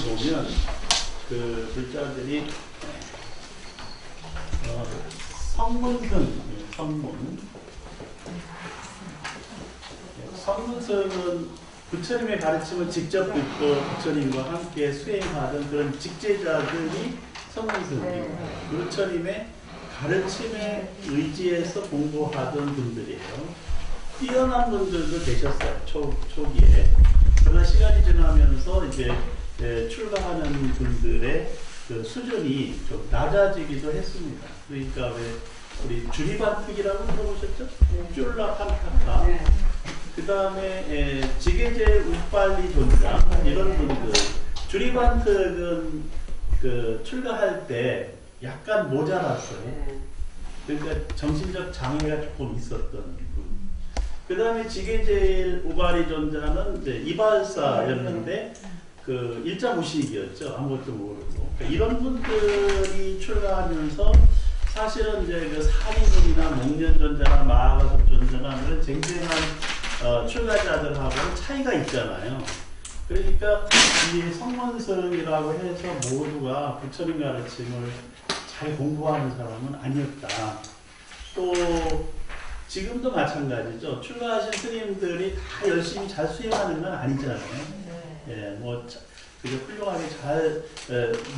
보면 그 글자들이 성문승, 성문승은 부처님의 가르침을 직접 듣고 부처님과 함께 수행하던 그런 직제자들이 성문승이고 부처님의 가르침에 의지해서 공부하던 분들이에요. 뛰어난 분들도 계셨어요. 초기에. 그러나 시간이 지나면서 이제 출가하는 분들의 그 수준이 좀 낮아지기도 했습니다. 그러니까 왜 우리 주리반특이라고 들어보셨죠? 쫄라 판타카. 그 다음에 지게제 우빨리 존자 이런 분들. 주리반특은 그 출가할 때 약간 모자랐어요. 그러니까 정신적 장애가 조금 있었던 분. 그 다음에 지게제일 우바리 존자는 이제 이발사였는데 그 일자무식이었죠. 아무것도 모르고. 그러니까 이런 분들이 출가하면서 사실은 이제 그 사리분이나 목련존자나 마하가섭존자나 그런 쟁쟁한 출가자들하고는 차이가 있잖아요. 그러니까 이 성문승이라고 해서 모두가 부처님 가르침을 잘 공부하는 사람은 아니었다. 또 지금도 마찬가지죠. 출가하신 스님들이 다 열심히 잘 수행하는 건 아니잖아요. 예, 뭐 그게 훌륭하게 잘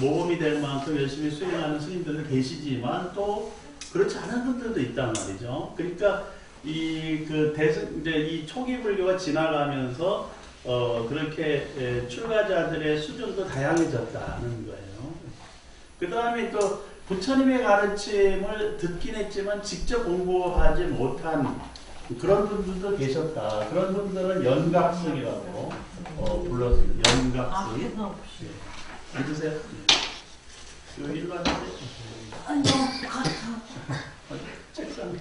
모범이 될 만큼 열심히 수행하는 스님들도 계시지만 또 그렇지 않은 분들도 있단 말이죠. 그러니까 이제 이 초기 불교가 지나가면서 그렇게 출가자들의 수준도 다양해졌다는 거예요. 그 다음에 또 부처님의 가르침을 듣긴 했지만 직접 공부하지 못한 그런 분들도 계셨다. 그런 분들은 연각승이라고 불렀습니다. 연각승. 네. 앉으세요. 네. 일로 앉으세요. 아니, 너무 같아. 책상.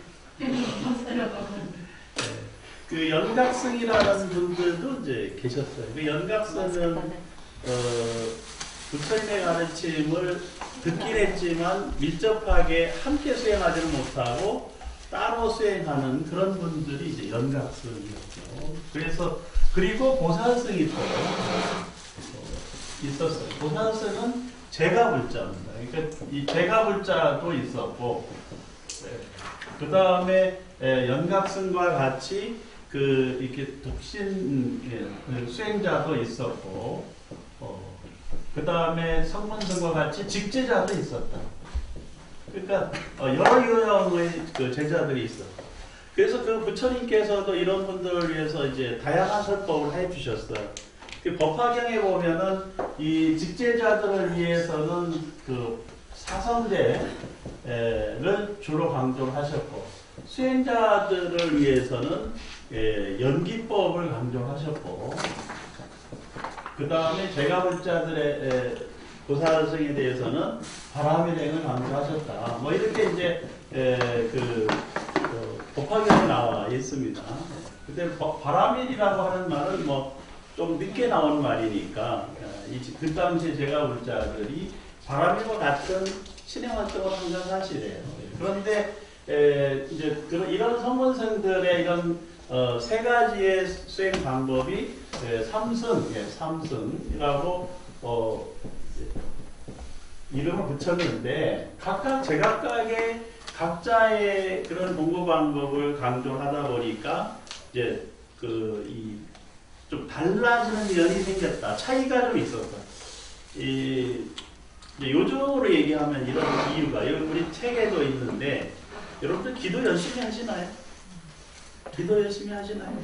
그 연각승이라는 분들도 이제 계셨어요. 그 연각승은 부처님의 가르침을 듣긴 했지만 밀접하게 함께 수행하지는 못하고 따로 수행하는 그런 분들이 이제 연각승이었죠. 그래서 그리고 보살승이 또 있었어요. 보살승은 제가불자입니다. 그러니까 이 제가불자도 있었고, 그 다음에 연각승과 같이 이렇게 독신 수행자도 있었고, 그 다음에 성문승과 같이 직제자도 있었다. 그러니까 여러 유형의 그 제자들이 있었다. 그래서 그 부처님께서도 이런 분들을 위해서 이제 다양한 설법을 해주셨어요. 그 법화경에 보면은 이 직제자들을 위해서는 그 사성제를 주로 강조를 하셨고, 수행자들을 위해서는 연기법을 강조하셨고, 그 다음에 제가불자들의 보살승에 대해서는 바라밀행을 강조하셨다. 뭐 이렇게 이제 법화경에 나와 있습니다. 근데 바라밀이라고 하는 말은 뭐 좀 늦게 나온 말이니까 그 당시에 제가불자들이 바라밀과 같은 신행 활동을 항상 하시래요. 그런데 이제 이런 성문승들의 이런 세 가지의 수행 방법이 삼승이라고 이름을 붙였는데 각각 제각각의 각자의 그런 공부 방법을 강조하다 보니까 이제 좀 달라지는 면이 생겼다. 차이가 좀 있었다. 요즘으로 얘기하면 이런 이유가 우리 책에도 있는데 여러분들 기도 열심히 하시나요? 기도 열심히 하시나요?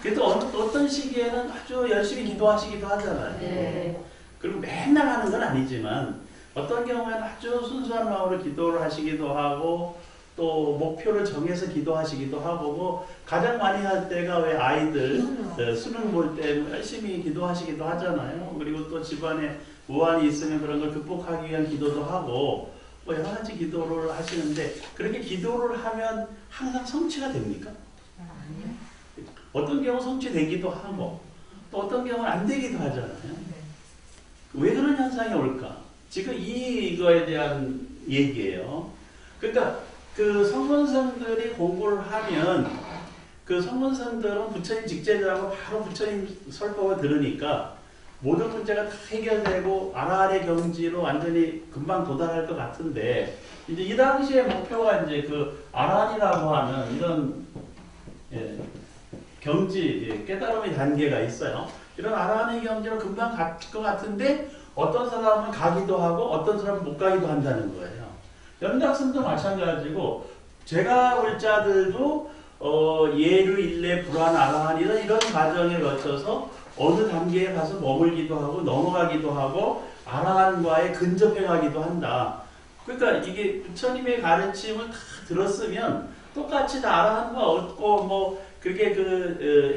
그래도 어떤 시기에는 아주 열심히 기도하시기도 하잖아요. 네. 그리고 맨날 하는 건 아니지만 어떤 경우에는 아주 순수한 마음으로 기도를 하시기도 하고 또 목표를 정해서 기도하시기도 하고 뭐 가장 많이 할 때가 왜 아이들 수능 볼 때 열심히 기도하시기도 하잖아요. 그리고 또 집안에 우환이 있으면 그런 걸 극복하기 위한 기도도 하고 뭐 여러 가지 기도를 하시는데 그렇게 기도를 하면 항상 성취가 됩니까? 아니요. 어떤 경우 성취되기도 하고 또 어떤 경우는 안 되기도 하잖아요. 왜 그런 현상이 올까? 지금 이거에 대한 얘기예요. 그러니까 그 성문승들이 공부를 하면 그 성문성들은 부처님 직제자고 바로 부처님 설법을 들으니까 모든 문제가 다 해결되고 아라한의 경지로 완전히 금방 도달할 것 같은데 이제 이 당시의 목표가 이제 그 아라한이라고 하는 이런 경지 깨달음의 단계가 있어요. 이런 아라한의 경지로 금방 갈 것 같은데 어떤 사람은 가기도 하고 어떤 사람은 못 가기도 한다는 거예요. 연락선도 마찬가지고 제가 올 자들도 예류, 일례, 불안, 아라한 이런 과정에 거쳐서 어느 단계에 가서 머물기도 하고 넘어가기도 하고 아라한과에 근접해 가기도 한다. 그러니까 이게 부처님의 가르침을 다 들었으면 똑같이 다 아라한과 얻고 뭐 그렇게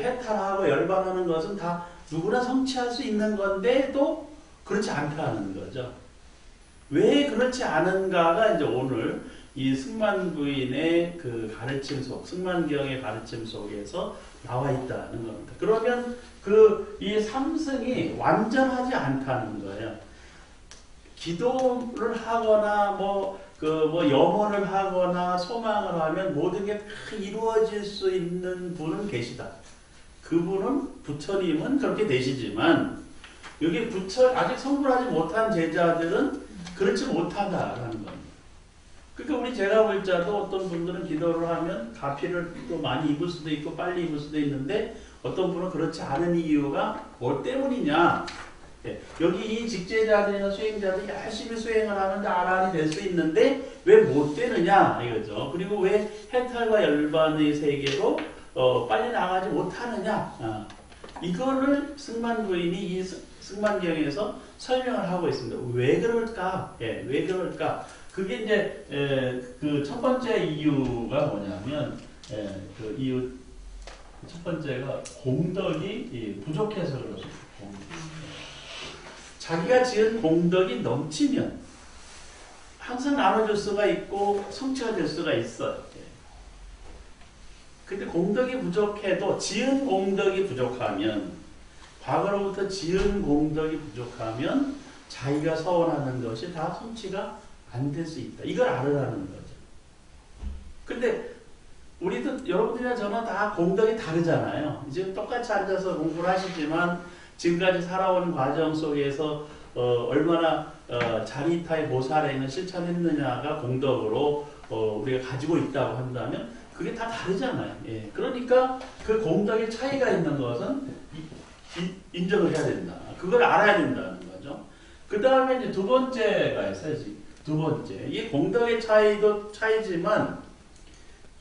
해탈하고 열반하는 것은 다 누구나 성취할 수 있는 건데도 그렇지 않다는 거죠. 왜 그렇지 않은가가 이제 오늘 이 승만 부인의 그 가르침 승만경의 가르침 속에서 나와 있다는 겁니다. 그러면 이 삼승이 완전하지 않다는 거예요. 기도를 하거나 염원을 하거나 소망을 하면 모든 게 다 이루어질 수 있는 분은 계시다. 그분은 부처님은 그렇게 되시지만 여기 아직 성불하지 못한 제자들은 그렇지 못하다라는 겁니다. 그러니까 우리 제가볼자도 어떤 분들은 기도를 하면 가피를 또 많이 입을 수도 있고 빨리 입을 수도 있는데 어떤 분은 그렇지 않은 이유가 뭐 때문이냐. 여기 이 직제자들이나 수행자들이 열심히 수행을 하는데 아라한이 될 수 있는데 왜 못 되느냐 이거죠. 그리고 왜 해탈과 열반의 세계로 빨리 나가지 못하느냐. 이거를 승만 부인이 이 승만경에서 설명을 하고 있습니다. 왜 그럴까? 왜 그럴까? 그게 이제 그 첫 번째 이유가 뭐냐면 그 이유 첫 번째가 공덕이 부족해서 그렇습니다. 자기가 지은 공덕이 넘치면 항상 나눠줄 수가 있고 성취가 될 수가 있어요. 근데 공덕이 부족해도 지은 공덕이 부족하면 과거로부터 지은 공덕이 부족하면 자기가 서원하는 것이 다 성취가 안 될 수 있다. 이걸 알으라는 거죠. 근데 우리도 여러분들이나 저는 다 공덕이 다르잖아요. 지금 똑같이 앉아서 공부를 하시지만 지금까지 살아온 과정 속에서 얼마나 자리타의 보살행을 실천했느냐가 공덕으로 우리가 가지고 있다고 한다면 그게 다 다르잖아요. 그러니까 그 공덕의 차이가 있는 것은 인정을 해야 된다. 그걸 알아야 된다는 거죠. 그 다음에 이제 두 번째가 있어야지. 두 번째. 이 공덕의 차이지만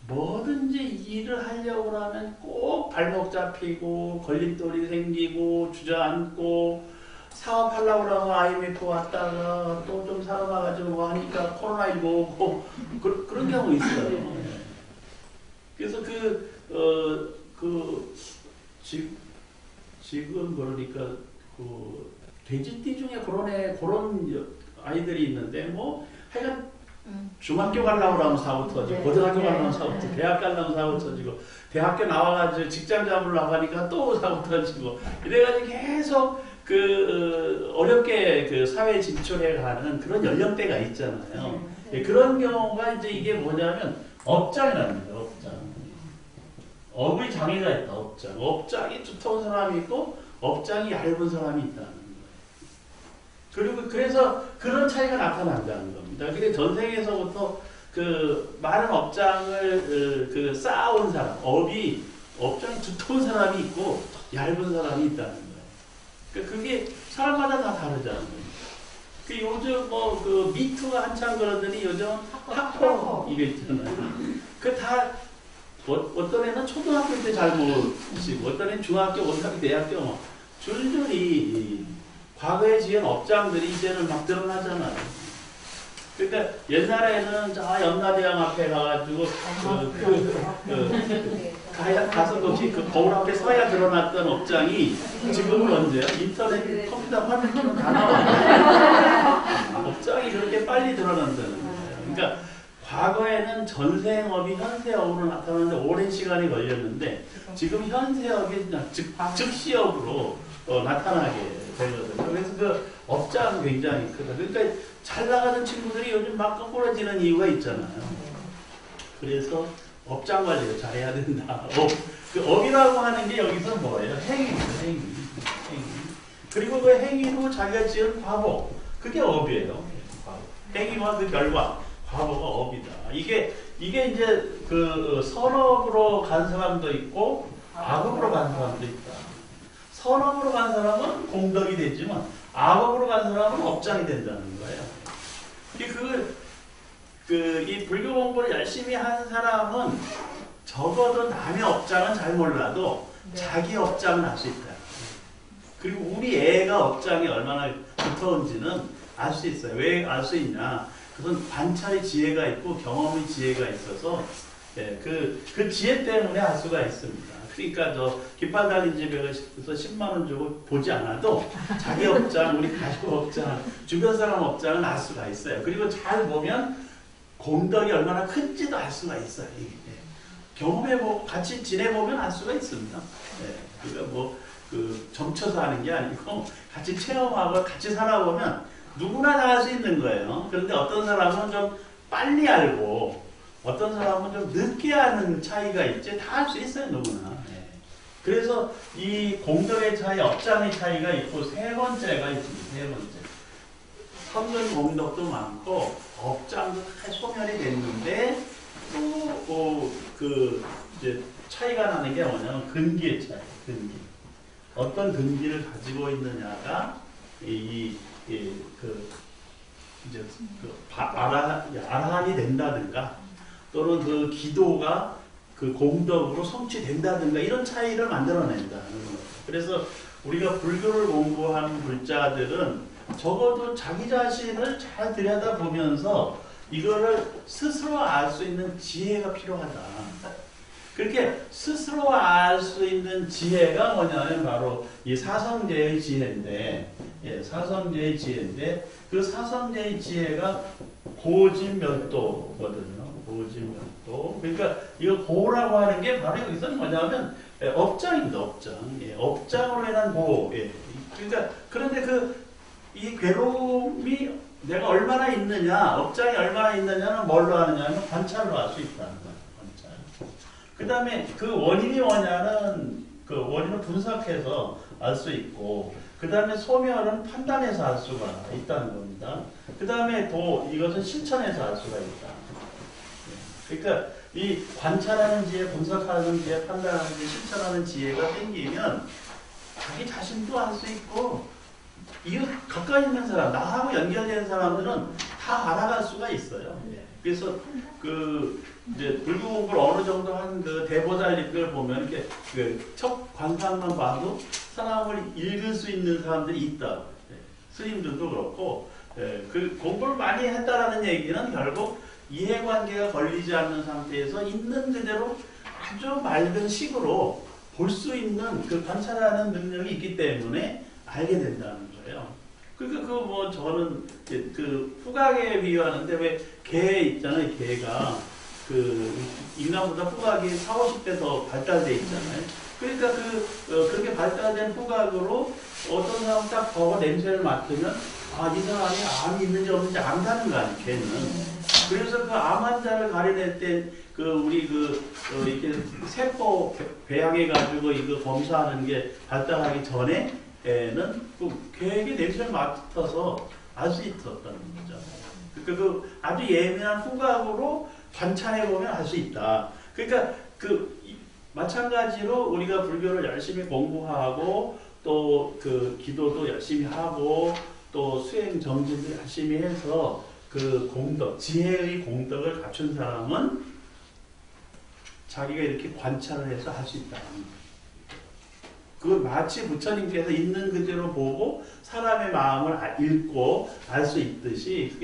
뭐든지 일을 하려고 하면 꼭 발목 잡히고 걸림돌이 생기고 주저앉고 사업하려고 하면 IMF 왔다가 또 좀 살아나가지고 하니까 코로나19 오고 그런 경우 있어요. 그래서 지금 그러니까 돼지띠 중에 그런 아이들이 있는데 뭐 하여간 중학교 가려고 하면 사고 터지고 고등학교 가려면 사고 터지고 대학 가려면 사고 터지고 대학교 나와가지고 직장 잡으려고 하니까 또 사고 터지고 이래가지고 계속 어렵게 사회에 진출해가는 그런 연령대가 있잖아요. 그런 경우가 이제 이게 뭐냐면 업장이라는 거예요. 업장. 업의 장애가 있다. 업장이 두터운 사람이 있고 업장이 얇은 사람이 있다는 거예요. 그리고 그래서 그런 차이가 나타난다는 겁니다. 근데 전생에서부터 많은 업장을 쌓아온 사람, 업장이 두터운 사람이 있고 얇은 사람이 있다는 거예요. 그게 사람마다 다 다르잖아요. 요즘 미투가 한참 그러더니 요즘 학폭 이게 있잖아요. 어떤 애는 초등학교 때 잘 모르시고 어떤 애는 중학교, 고등학교, 대학교 줄줄이 과거에 지은 업장들이 이제는 막 드러나잖아요. 그러니까 옛날에는 저 연나대왕 앞에 가가지고 가서 거울 앞에 서야 드러났던 업장이 지금은 언제야? 인터넷 컴퓨터 화면으로 다 나와요. 업장이 그렇게 빨리 드러난다는 거예요. 그러니까 과거에는 전생업이 현세업으로 나타나는데 오랜 시간이 걸렸는데 지금 현세업이 즉시업으로 나타나게 되거든요. 그래서 업장은 굉장히 크다. 그러니까 잘 나가는 친구들이 요즘 막 거꾸러지는 이유가 있잖아요. 그래서 업장 관리를 잘해야 된다. 그 업이라고 하는 게 여기서 뭐예요? 행위죠, 행위. 그리고 그 행위로 자기가 지은 과보, 그게 업이에요. 행위와 그 결과, 과보가 업이다. 이게 이제 그 선업으로 간 사람도 있고 악업으로 간 사람도 있다. 선업으로 간 사람은 공덕이 되지만 악업으로 간 사람은 업장이 된다는 거예요. 이 불교 공부를 열심히 한 사람은 적어도 남의 업장은 잘 몰라도 자기 업장은 알 수 있다. 그리고 우리 애가 업장이 얼마나 두터운지는 알 수 있어요. 왜 알 수 있냐? 그건 관찰의 지혜가 있고 경험의 지혜가 있어서 그 지혜 때문에 알 수가 있습니다. 그러니까 저 깃발 달린 집에서 10만 원 주고 보지 않아도 자기 업장, 우리 가족 업장, 주변 사람 업장은 알 수가 있어요. 그리고 잘 보면 공덕이 얼마나 큰지도 알 수가 있어요. 경험해보고 같이 지내보면 알 수가 있습니다. 그러니까 점쳐서 하는 게 아니고 같이 체험하고 같이 살아보면 누구나 다 할 수 있는 거예요. 그런데 어떤 사람은 좀 빨리 알고 어떤 사람은 좀 늦게 하는 차이가 있지. 다 할 수 있어요, 누구나. 그래서 이 공덕의 차이, 업장의 차이가 있고 세 번째가 있습니다. 세 번째. 선근 공덕도 많고 업장도 다 소멸이 됐는데 또 이제 차이가 나는 게 뭐냐면 근기의 차이. 근기. 어떤 근기를 가지고 있느냐가 아라한이 된다든가 또는 그 기도가 그 공덕으로 성취된다든가 이런 차이를 만들어낸다는 거예요. 그래서 우리가 불교를 공부한 불자들은 적어도 자기 자신을 잘 들여다보면서 이거를 스스로 알 수 있는 지혜가 필요하다. 그렇게 스스로 알 수 있는 지혜가 뭐냐면 바로 이 사성제의 지혜인데, 사성제의 지혜인데 그 사성제의 지혜가 고진면도거든요. 고진면도. 그러니까 이거 고라고 하는 게 바로 여기서는 뭐냐면 업장입니다. 업장. 업장으로 인한 고. 그러니까 그런데 이 괴로움이 내가 얼마나 있느냐, 업장이 얼마나 있느냐는 뭘로 하느냐면 관찰로 알 수 있다는 거예요. 관찰. 그 다음에 그 원인이 뭐냐는 그 원인을 분석해서 알 수 있고, 그 다음에 소멸은 판단해서 알 수가 있다는 겁니다. 그 다음에 이것은 실천해서 알 수가 있다. 그러니까 이 관찰하는 지혜, 분석하는 지혜, 판단하는 지혜, 실천하는 지혜가 생기면 자기 자신도 알 수 있고, 이거 가까이 있는 사람, 나하고 연결된 사람들은 다 알아갈 수가 있어요. 그래서 이제 불교 공부를 어느 정도 한 대보살님들 보면 이렇게 첫 관상만 봐도 사람을 읽을 수 있는 사람들이 있다. 스님들도 그렇고, 그 공부를 많이 했다라는 얘기는 결국 이해관계가 걸리지 않는 상태에서 있는 그대로 아주 맑은 식으로 볼 수 있는 그 관찰하는 능력이 있기 때문에 알게 된다는 거예요. 그러니까 저는 후각에 비유하는데 왜 개 있잖아요. 개가 인간보다 후각이 40~50배 더 발달되어 있잖아요. 그러니까 그렇게 발달된 후각으로 어떤 사람 딱 보고 냄새를 맡으면 이 사람이 암이 있는지 없는지 안다는 거 아니에요. 개는. 그래서 그 암 환자를 가려낼 때 우리 이렇게 세포 배양해가지고 이거 검사하는 게 발달하기 전에는 개에게 냄새를 맡아서 알 수 있었다는 거죠. 그러니까 아주 예민한 후각으로 관찰해보면 알 수 있다. 그러니까 마찬가지로 우리가 불교를 열심히 공부하고 또 기도도 열심히 하고 또 수행 정진도 열심히 해서 공덕, 지혜의 공덕을 갖춘 사람은 자기가 이렇게 관찰을 해서 할 수 있다는 거예요. 마치 부처님께서 있는 그대로 보고 사람의 마음을 읽고 알 수 있듯이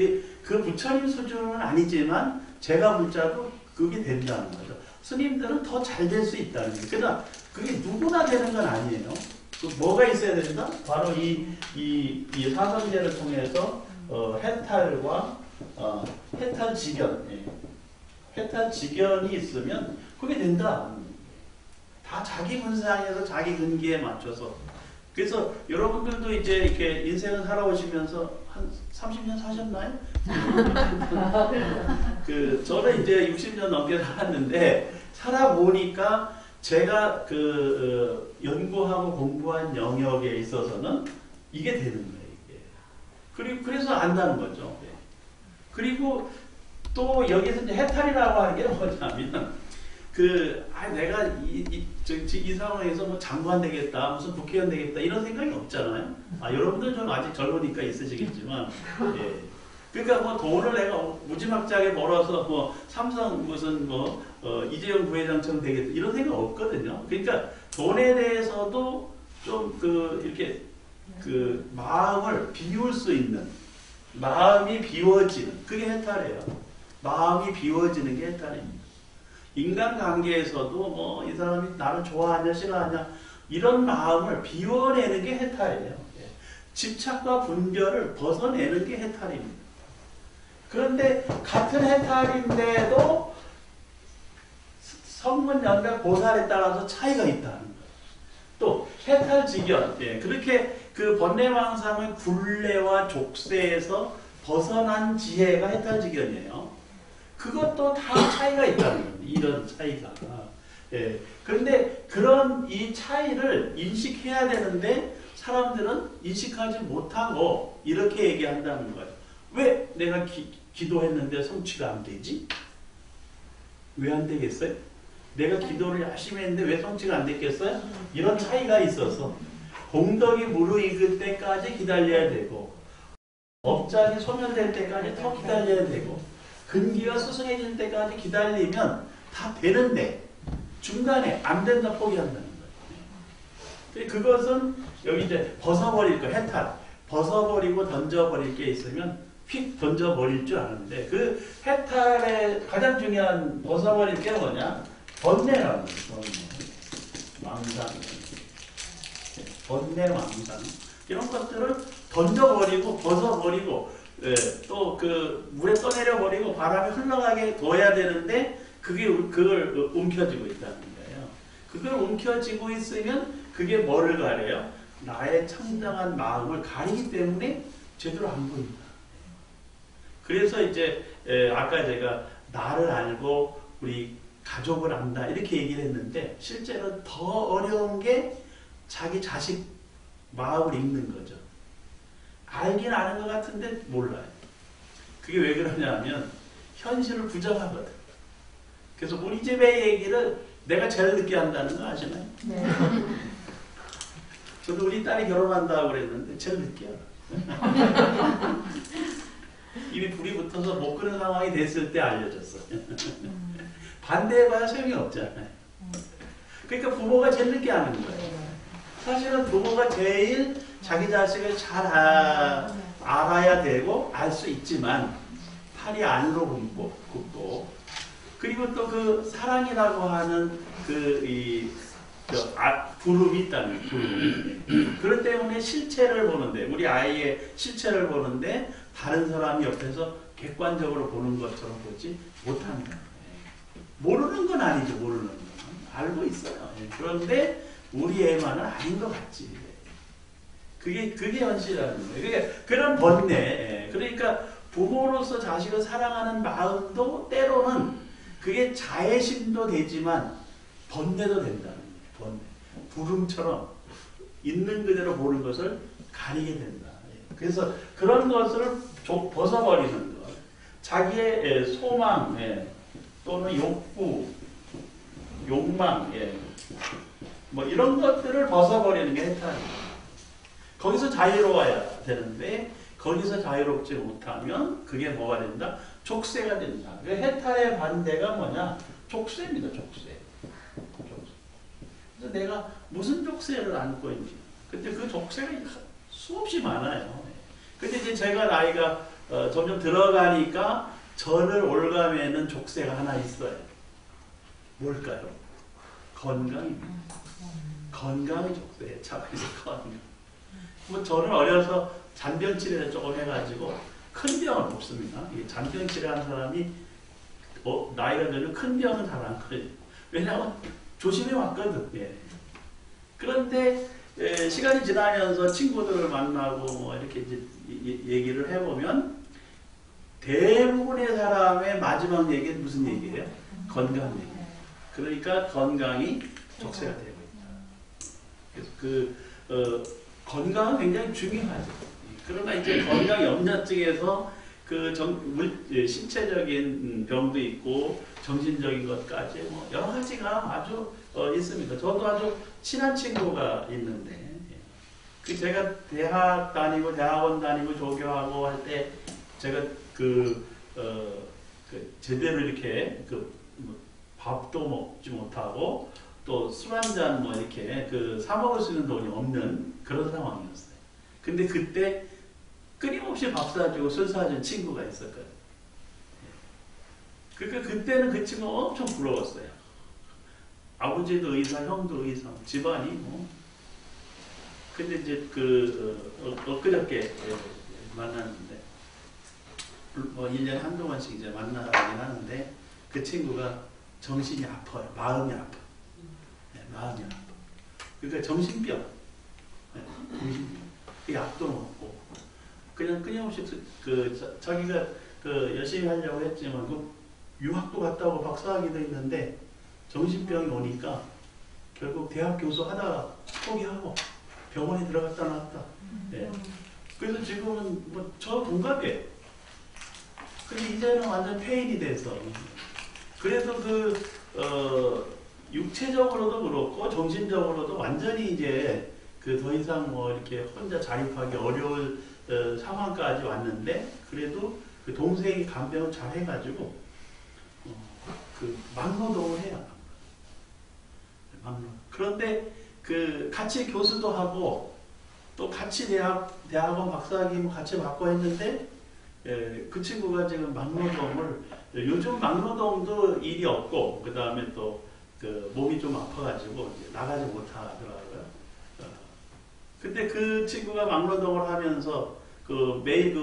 그 부처님 수준은 아니지만 제가 불자도 그게 된다는 거죠. 스님들은 더 잘 될 수 있다는 거예요. 그러나 그게 누구나 되는 건 아니에요. 뭐가 있어야 된다? 바로 이 사선제를 통해서 해탈과 해탈지견, 해탈지견이 있으면 그게 된다. 다 자기 분상에서 자기 근기에 맞춰서 그래서 여러분들도 이제 이렇게 인생을 살아오시면서 한 30년 사셨나요? 저는 이제 60년 넘게 살았는데 살아보니까 제가 연구하고 공부한 영역에 있어서는 이게 되는 거예요. 이게. 그래서 안다는 거죠. 그리고 또 여기서 이제 해탈이라고 하는 게 뭐냐면 내가 이 상황에서 뭐 장관 되겠다, 무슨 국회의원 되겠다 이런 생각이 없잖아요. 여러분들 좀 아직 젊으니까 있으시겠지만, 예. 그러니까 뭐 돈을 내가 무지막지하게 벌어서 뭐 삼성 무슨 이재용 부회장처럼 되겠다 이런 생각 없거든요. 그러니까 돈에 대해서도 좀 이렇게 마음을 비울 수 있는, 마음이 비워지는 그게 해탈이에요. 마음이 비워지는 게 해탈입니다. 인간관계에서도 이 사람이 나를 좋아하냐 싫어하냐 이런 마음을 비워내는 게 해탈이에요. 집착과 분별을 벗어내는 게 해탈입니다. 그런데 같은 해탈인데도 성문, 연백, 보살에 따라서 차이가 있다는 거예요. 또 해탈직연, 그렇게 번뇌망상의 굴레와 족쇄에서 벗어난 지혜가 해탈직연이에요. 그것도 다 차이가 있다는 겁니다. 이런 차이가. 그런데 그런 이 차이를 인식해야 되는데 사람들은 인식하지 못하고 이렇게 얘기한다는 거예요. 왜 내가 기도했는데 성취가 안 되지? 왜 안 되겠어요? 내가 기도를 열심히 했는데 왜 성취가 안 됐겠어요? 이런 차이가 있어서 공덕이 무르익을 때까지 기다려야 되고 업장이 소멸될 때까지 더 기다려야 되고 근기가 수승해질 때까지 기다리면 다 되는데 중간에 안 된다 포기한다는 거예요. 그것은 여기 이제 벗어버릴 거, 해탈. 벗어버리고 던져버릴 게 있으면 휙 던져버릴 줄 아는데 그 해탈의 가장 중요한 벗어버릴 게 뭐냐? 번뇌라는 거예요. 망상. 번뇌, 망상. 이런 것들을 던져버리고 벗어버리고 또 물에 떠내려버리고 바람이 흘러가게 둬야 되는데 그걸 움켜쥐고 있다는 거예요. 그걸 움켜쥐고 있으면 그게 뭐를 가려요? 나의 청정한 마음을 가리기 때문에 제대로 안 보인다. 그래서 이제 아까 제가 나를 알고 우리 가족을 안다 이렇게 얘기를 했는데 실제로 더 어려운 게 자기 자식 마음을 읽는 거죠. 알긴 아는 것 같은데 몰라요. 그게 왜 그러냐면 현실을 부정하거든. 그래서 우리 집의 얘기를 내가 제일 늦게 한다는 거 아시나요? 네. 저도 우리 딸이 결혼한다고 그랬는데 제일 늦게 알아. 이미 불이 붙어서 못 끄는 상황이 됐을 때 알려줬어. 반대해봐야 소용이 없잖아요. 그러니까 부모가 제일 늦게 아는 거예요. 사실은 부모가 제일 자기 자식을 잘 알아야 되고 알 수 있지만 팔이 안으로 굽고 그리고 또 사랑이라고 하는 부름이 있다는 부름. 그것 때문에 실체를 보는데 우리 아이의 실체를 보는데 다른 사람이 옆에서 객관적으로 보는 것처럼 보지 못한다. 모르는 건 아니죠. 모르는 건 알고 있어요. 그런데 우리 애만은 아닌 것 같지. 그게 현실이라는 거예요. 그러니까 그런 번뇌. 그러니까 부모로서 자식을 사랑하는 마음도 때로는 그게 자애심도 되지만 번뇌도 된다는 거예요. 번뇌. 부름처럼 있는 그대로 보는 것을 가리게 된다. 그래서 그런 것을 벗어버리는 것. 자기의 소망 또는 욕구, 욕망 뭐 이런 것들을 벗어버리는 게 해탈이에요. 거기서 자유로워야 되는데 거기서 자유롭지 못하면 그게 뭐가 된다? 족쇄가 된다. 해탈의 반대가 뭐냐? 족쇄입니다. 족쇄. 그래서 내가 무슨 족쇄를 안고 있는지. 근데 그 족쇄가 수없이 많아요. 근데 이제 제가 나이가 점점 들어가니까 저를 올가매는 족쇄가 하나 있어요. 뭘까요? 건강입니다. 건강이 족쇄예요. 그래서 건강. 뭐 저는 어려서 잔병 치료를 조금 해가지고 큰 병을 없습니다. 잔병 치료하는 사람이 나이가 들면 큰 병은 잘 안 커요. 왜냐하면 조심해 왔거든. 그런데 시간이 지나면서 친구들을 만나고 뭐 이렇게 이제 얘기를 해보면 대부분의 사람의 마지막 얘기는 무슨 얘기예요? 건강 얘기. 그러니까 건강이 족쇄가 되고 있다. 그래서 건강은 굉장히 중요하죠. 그러나 이제 건강 염려증에서 신체적인 병도 있고 정신적인 것까지 뭐 여러 가지가 아주 있습니다. 저도 아주 친한 친구가 있는데 제가 대학원 다니고 조교하고 할 때 제가 제대로 이렇게 뭐 밥도 먹지 못하고 또 술 한 잔 뭐 이렇게 사 먹을 수 있는 돈이 없는 그런 상황이었어요. 근데 그때 끊임없이 밥 사주고 술 사준 친구가 있었거든요. 그러니까 그때는 그 친구가 엄청 부러웠어요. 아버지도 의사, 형도 의사, 집안이 뭐. 근데 이제 엊그저께 만났는데, 뭐 1년에 한두 번씩 이제 만나긴 하는데, 그 친구가 정신이 아파요. 마음이 아파. 네, 마음이 아파. 그러니까 정신병. 네, 정신병. 그 약도 먹고. 그냥 끊임없이 자기가 열심히 하려고 했지만, 유학도 갔다 오고 박사학위도 했는데, 정신병이 오니까 결국 대학 교수 하다가 포기하고 병원에 들어갔다 나왔다. 네. 그래서 지금은 뭐 저 동갑이에요. 근데 이제는 완전 폐인이 돼서. 그래서 육체적으로도 그렇고 정신적으로도 완전히 이제 더 이상 뭐 이렇게 혼자 자립하기 어려울 상황까지 왔는데 그래도 그 동생이 간병을 잘 해가지고 막노동을 해요. 그런데 같이 교수도 하고 또 같이 대학원 박사학위 같이 받고 했는데 그 친구가 지금 막노동을 요즘 막노동도 일이 없고 그 다음에 또 몸이 좀 아파가지고 이제 나가지 못하더라고요. 근데 그 친구가 막노동을 하면서 매일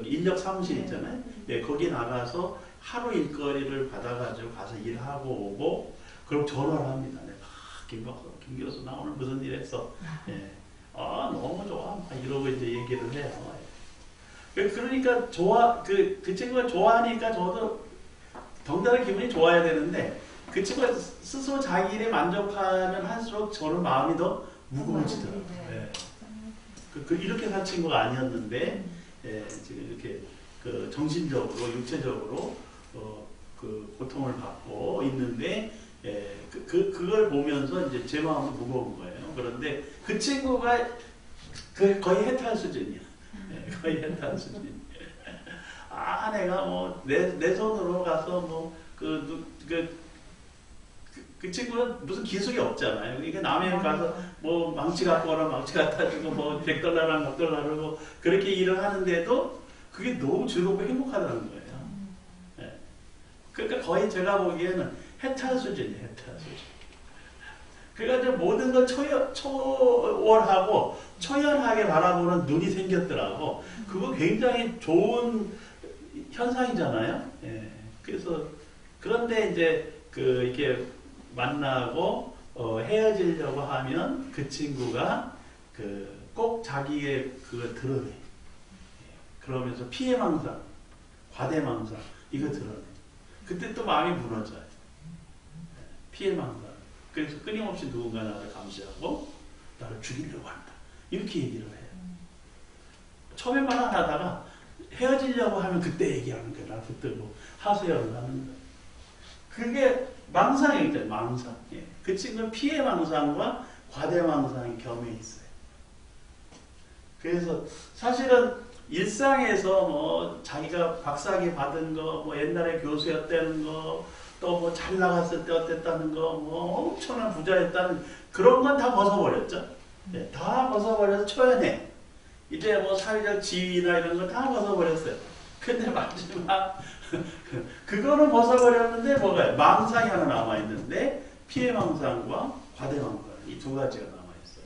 인력 사무실 있잖아요. 네, 거기 나가서 하루 일거리를 받아가지고 가서 일하고 오고 그럼 전화를 합니다. 김 교수 나 오늘 무슨 일 했어? 예. 너무 좋아. 이러고 이제 얘기를 해요. 그러니까 그 친구가 좋아하니까 저도 덩달아 기분이 좋아야 되는데 그 친구가 스스로 자기 일에 만족하면 할수록 저는 마음이 더 무거워지더라고요. 예. 이렇게 살 친구가 아니었는데 지금 이렇게 정신적으로 육체적으로 고통을 받고 있는데 그걸 보면서 이제 제 마음은 무거운 거예요. 그런데 그 친구가 거의 해탈 수준이야. 거의 해탈 수준. 내가 뭐 내 손으로 가서 뭐 그 친구는 무슨 기술이 없잖아요. 그러니까 남의 가서 뭐 망치 갖고 와라 망치 갖다 주고 뭐 $100랑 $100를 뭐 그렇게 일을 하는데도 그게 너무 즐겁고 행복하다는 거예요. 네. 그러니까 거의 제가 보기에는 해탈 수준이에요. 해탈 수준. 그러니까 모든 걸 초월하고 초연하게 바라보는 눈이 생겼더라고. 그거 굉장히 좋은 현상이잖아요. 예. 그런데 이제 이렇게 만나고 헤어지려고 하면 그 친구가 꼭 자기의 그걸 드러내. 그러면서 피해망상, 과대망상 이거 드러내. 그때 또 마음이 무너져요. 피해망상. 그래서 끊임없이 누군가 나를 감시하고 나를 죽이려고 한다. 이렇게 얘기를 해요. 처음에만 하다가 헤어지려고 하면 그때 얘기하는 거야. 나 그때 뭐 하소연을 하는 거야. 그게 망상이기 때문에 망상. 예. 그 친구는 피해망상과 과대망상이 겸해 있어요. 그래서 사실은 일상에서 뭐 자기가 박사학위 받은 거, 뭐 옛날에 교수였다는 거, 또 뭐 잘 나갔을 때 어땠다는 거, 뭐 엄청난 부자였다는 그런 건 다 벗어버렸죠. 네, 다 벗어버려서 초연해. 이제 뭐 사회적 지위나 이런 거 다 벗어버렸어요. 근데 마지막 그거는 벗어버렸는데 뭐가요? 망상이 하나 남아있는데 피해망상과 과대망상 이 두 가지가 남아있어요.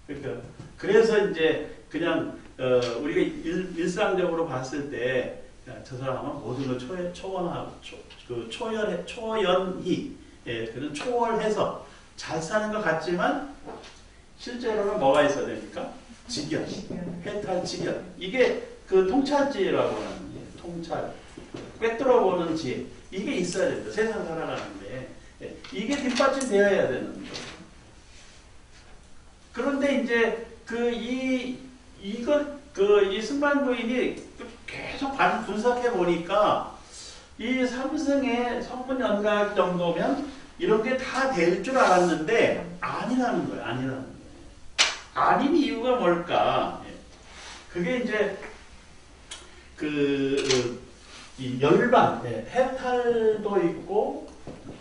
그러니까 그래서 이제 그냥 우리가 일상적으로 봤을 때 저 사람은 모든 걸 초월하고 초연히 그런 초월해서 잘 사는 것 같지만 실제로는 뭐가 있어야 됩니까? 직연, 해탈 직연. 이게 그 통찰지라고 하는 통찰, 꿰뚫어보는 지혜. 이게 있어야 됩니다. 세상 살아가는데 이게 뒷받침되어야 되는 거예요. 그런데 이제 이 승만 부인이 계속 분석해 보니까 이 삼승의 성분 연각 정도면 이런 게 다 될 줄 알았는데 아니라는 거예요. 아니라는 거예요. 아닌 이유가 뭘까? 그게 이제 이 열반, 해탈도 있고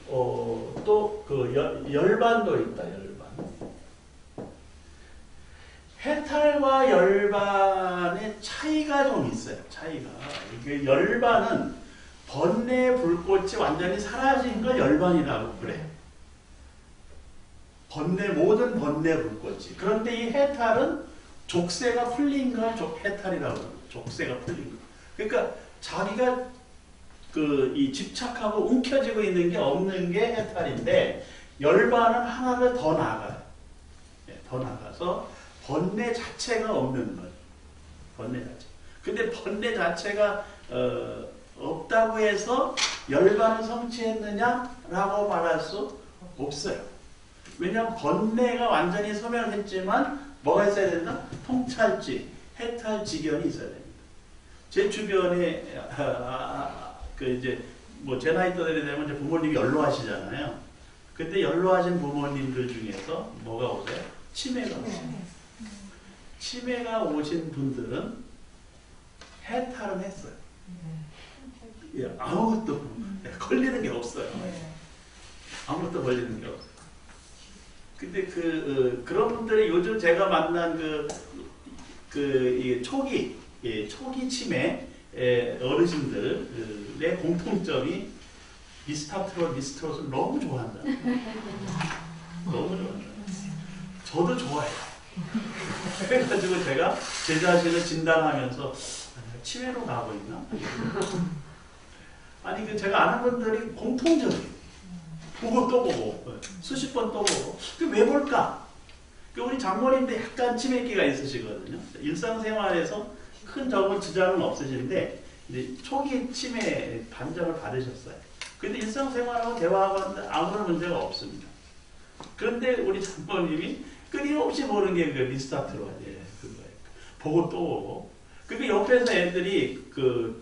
또 그 열반도 있다. 열반. 해탈과 열반의 차이가 좀 있어요. 차이가. 이게 열반은 번뇌 불꽃이 완전히 사라진 걸 열반이라고 그래. 모든 번뇌 불꽃이. 그런데 이 해탈은 족쇄가 풀린 걸 해탈이라고 그래요. 족쇄가 풀린 거. 그러니까 자기가 이 집착하고 움켜쥐고 있는 게 없는 게 해탈인데 열반은 하나를 더 나가요. 더 나가서 번뇌 자체가 없는 거예요. 번뇌 자체. 근데 번뇌 자체가 없다고 해서 열반을 성취했느냐라고 말할 수 없어요. 왜냐하면 번뇌가 완전히 소멸했지만 뭐가 있어야 된다? 통찰지, 해탈 지견이 있어야 됩니다. 제 주변에 이제 뭐 제 나이 또래 되면 이제 부모님이 연로하시잖아요. 그때 연로하신 부모님들 중에서 뭐가 오세요? 치매가 오세요. 치매가 오신 분들은 해탈은 했어요. 아무것도 걸리는 게 없어요. 아무것도 걸리는 게 없어요. 근데 그런 분들이 요즘 제가 만난 이 초기 치매 어르신들의 공통점이 미스트롯을 너무 좋아한다. 너무 좋아한다. 저도 좋아해요. 그래가지고 제가 제 자신을 진단하면서 치매로 가고 있나? 아니 제가 아는 분들이 공통적이에요. 보고 또 보고 수십 번 또 보고. 왜 볼까? 우리 장모님도 약간 치매기가 있으시거든요. 일상생활에서 큰 지장은 없으신데 이제 초기 치매 판정을 받으셨어요. 근데 일상생활하고 대화하고 하는데 아무런 문제가 없습니다. 그런데 우리 장모님이 끊임없이 보는 게 리스타트로 그거예요. 보고 또 보고. 그게 옆에서 애들이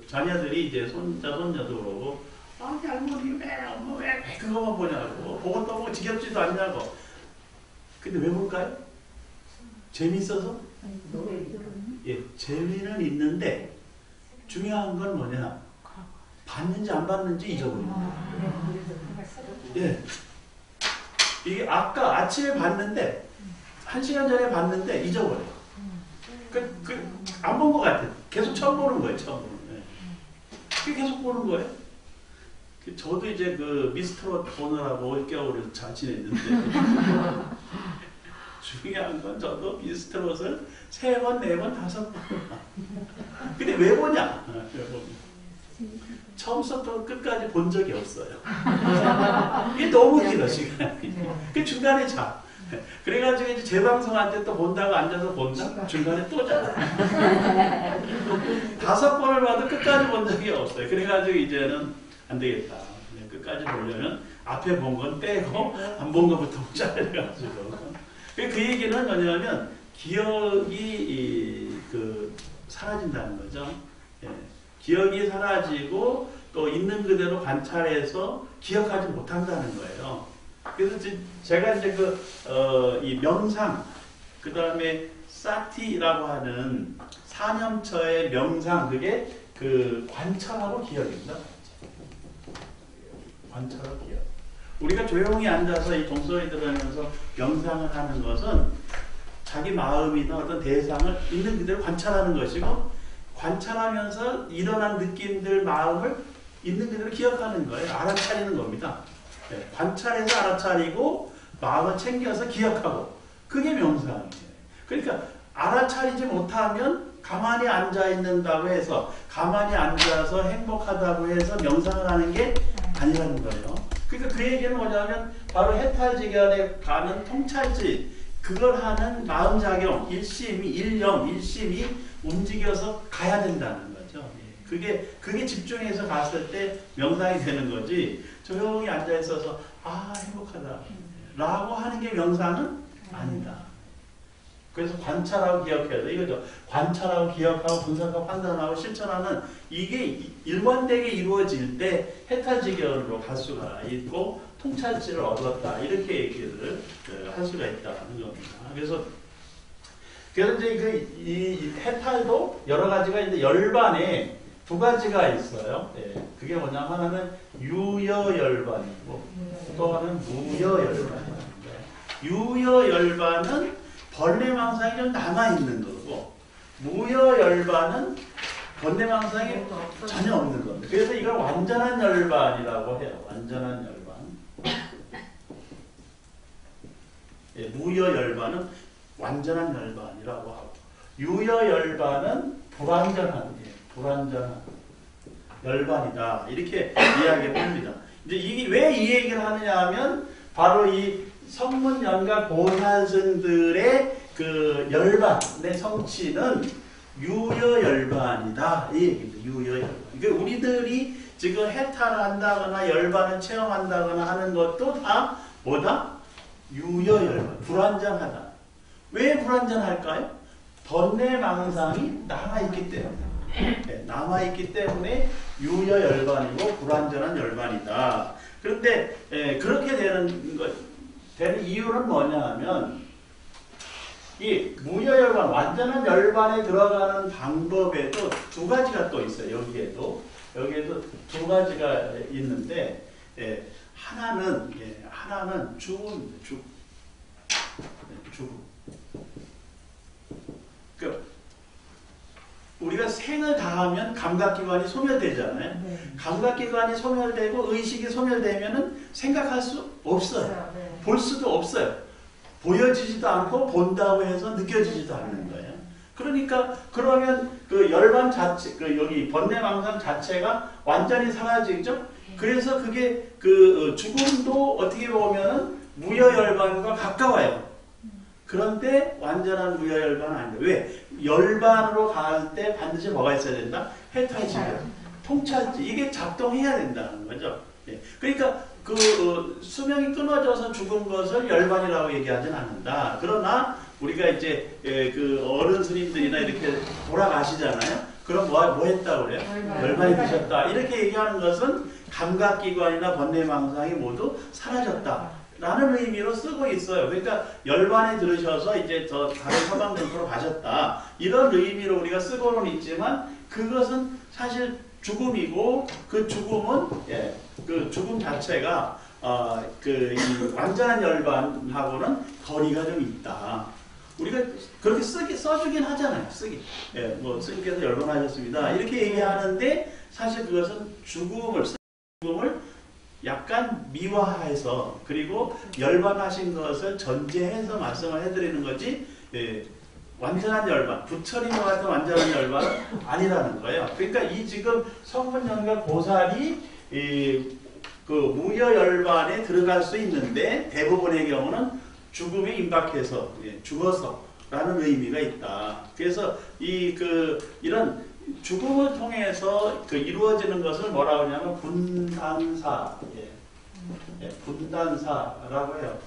자녀들이 이제 손녀도 그러고 할머니 왜 엄마 왜 그거만 보냐고 보고 또 보고 지겹지도 않냐고. 근데 왜 볼까요? 재밌어서? 재미는 있는데 중요한 건 뭐냐? 봤는지 안 봤는지 잊어버립니다. 이게 아까 아침에 봤는데 1시간 전에 봤는데 잊어버려요. 안 본 것 같아요. 계속 처음 보는 거예요. 처음 보는 거예요. 계속 보는 거예요. 저도 이제 미스트롯 보느라고 올겨울에 잘 지냈는데 중요한 건 저도 미스트롯을 3번, 4번, 5번 근데 왜 보냐? 처음부터 끝까지 본 적이 없어요. 이게 너무 길어 시간이. 그 중간에 자. 그래가지고 이제 재방송할 때 또 본다고 앉아서 본다? 중간에 또 자. 5번을 봐도 끝까지 본 적이 없어요. 그래가지고 이제는 안 되겠다. 끝까지 보려면 앞에 본 건 빼고 안 본 것부터 보자. 그래가지고. 그 얘기는 뭐냐면 기억이 사라진다는 거죠. 기억이 사라지고 또 있는 그대로 관찰해서 기억하지 못한다는 거예요. 그래서 제가 이제 이 명상, 그 다음에 사티라고 하는 사념처의 명상, 그게 관찰하고 기억입니다. 관찰하고 기억. 우리가 조용히 앉아서 이 종소리 들으면서 명상을 하는 것은 자기 마음이나 어떤 대상을 있는 그대로 관찰하는 것이고, 관찰하면서 일어난 느낌들, 마음을 있는 그대로 기억하는 거예요. 알아차리는 겁니다. 관찰해서 알아차리고 마음을 챙겨서 기억하고, 그게 명상이에요. 그러니까 알아차리지 못하면 가만히 앉아 있는다고 해서, 가만히 앉아서 행복하다고 해서 명상을 하는 게 아니라는 거예요. 그러니까 그 얘기는 뭐냐면 바로 해탈지견에 가는 통찰지, 그걸 하는 마음작용, 일심이 움직여서 가야 된다는 거죠. 그게 집중해서 갔을 때 명상이 되는 거지, 조용히 앉아있어서, 아, 행복하다. 라고 하는 게 명상은 아니다. 그래서 관찰하고 기억해야 돼. 이거죠. 관찰하고 기억하고 분석하고 판단하고 실천하는 이게 일관되게 이루어질 때 해탈지경으로 갈 수가 있고 통찰지를 얻었다. 이렇게 얘기를 할 수가 있다는 겁니다. 그래서 이제 이 해탈도 여러 가지가 있는데 열반에 두 가지가 있어요. 그게 뭐냐면 하나는 유여열반이고 또 하나는 무여열반입니다. 유여열반은 번뇌망상이 좀 남아있는 거고, 무여열반은 번뇌망상이 전혀 없는 겁니다. 그래서 이걸 완전한 열반이라고 해요. 완전한 열반. 무여열반은 완전한 열반이라고 하고, 유여열반은 불완전한 열반이다. 이렇게 이야기를 합니다. 이제 이게 왜 이 얘기를 하느냐 하면, 바로 이 성문연가 보살승들의 그 열반의 성취는 유여열반이다. 이 얘기입니다. 유여열반. 그러니까 우리들이 지금 해탈을 한다거나 열반을 체험한다거나 하는 것도 다 뭐다? 유여열반. 불완전하다. 왜 불완전할까요? 번뇌망상이 남아있기 때문에. 남아있기 때문에 유여열반이고 불완전한 열반이다. 그런데 그렇게 되는 이유는 뭐냐 하면, 이 무여열반, 완전한 열반에 들어가는 방법에도 두 가지가 또 있어요. 여기에도 두 가지가 있는데, 하나는 죽음입니다. 죽음. 우리가 생을 다하면 감각기관이 소멸되잖아요. 감각기관이 소멸되고 의식이 소멸되면은 생각할 수 없어요. 볼 수도 없어요. 보여지지도 않고 본다고 해서 느껴지지도 않는 거예요. 그러니까 그러면 그 열반 자체, 여기 번뇌망상 자체가 완전히 사라지죠. 그래서 그게 죽음도 어떻게 보면은 무여열반과 가까워요. 그런데 완전한 무여열반은 아니다. 왜? 열반으로 갈 때 반드시 뭐가 있어야 된다? 해탈지경, 통찰지. 이게 작동해야 된다는 거죠. 그러니까 수명이 끊어져서 죽은 것을 열반이라고 얘기하진 않는다. 그러나 우리가 이제 어른 스님들이나 이렇게 돌아가시잖아요. 그럼 뭐 했다고 그래요? 열반이 드셨다. 이렇게 얘기하는 것은 감각기관이나 번뇌망상이 모두 사라졌다. 라는 의미로 쓰고 있어요. 그러니까 열반에 들으셔서 이제 더 다른 서방등포로 가셨다. 이런 의미로 우리가 쓰고는 있지만 그것은 사실 죽음이고, 그 죽음은 그 죽음 자체가 이 완전한 열반하고는 거리가 좀 있다. 우리가 그렇게 써주긴 하잖아요. 뭐 스님께서 열반하셨습니다. 이렇게 얘기하는데 사실 그것은 죽음을 약간 미화해서, 그리고 열반하신 것을 전제해서 말씀을 해드리는 거지, 완전한 열반, 부처님과 같은 완전한 열반은 아니라는 거예요. 그러니까 이 지금 성문연가 보살이 그 무여열반에 들어갈 수 있는데, 대부분의 경우는 죽음에 임박해서, 죽어서라는 의미가 있다. 그래서 이런 죽음을 통해서 이루어지는 것을 뭐라고 하냐면 분단사. 분단사라고 해요.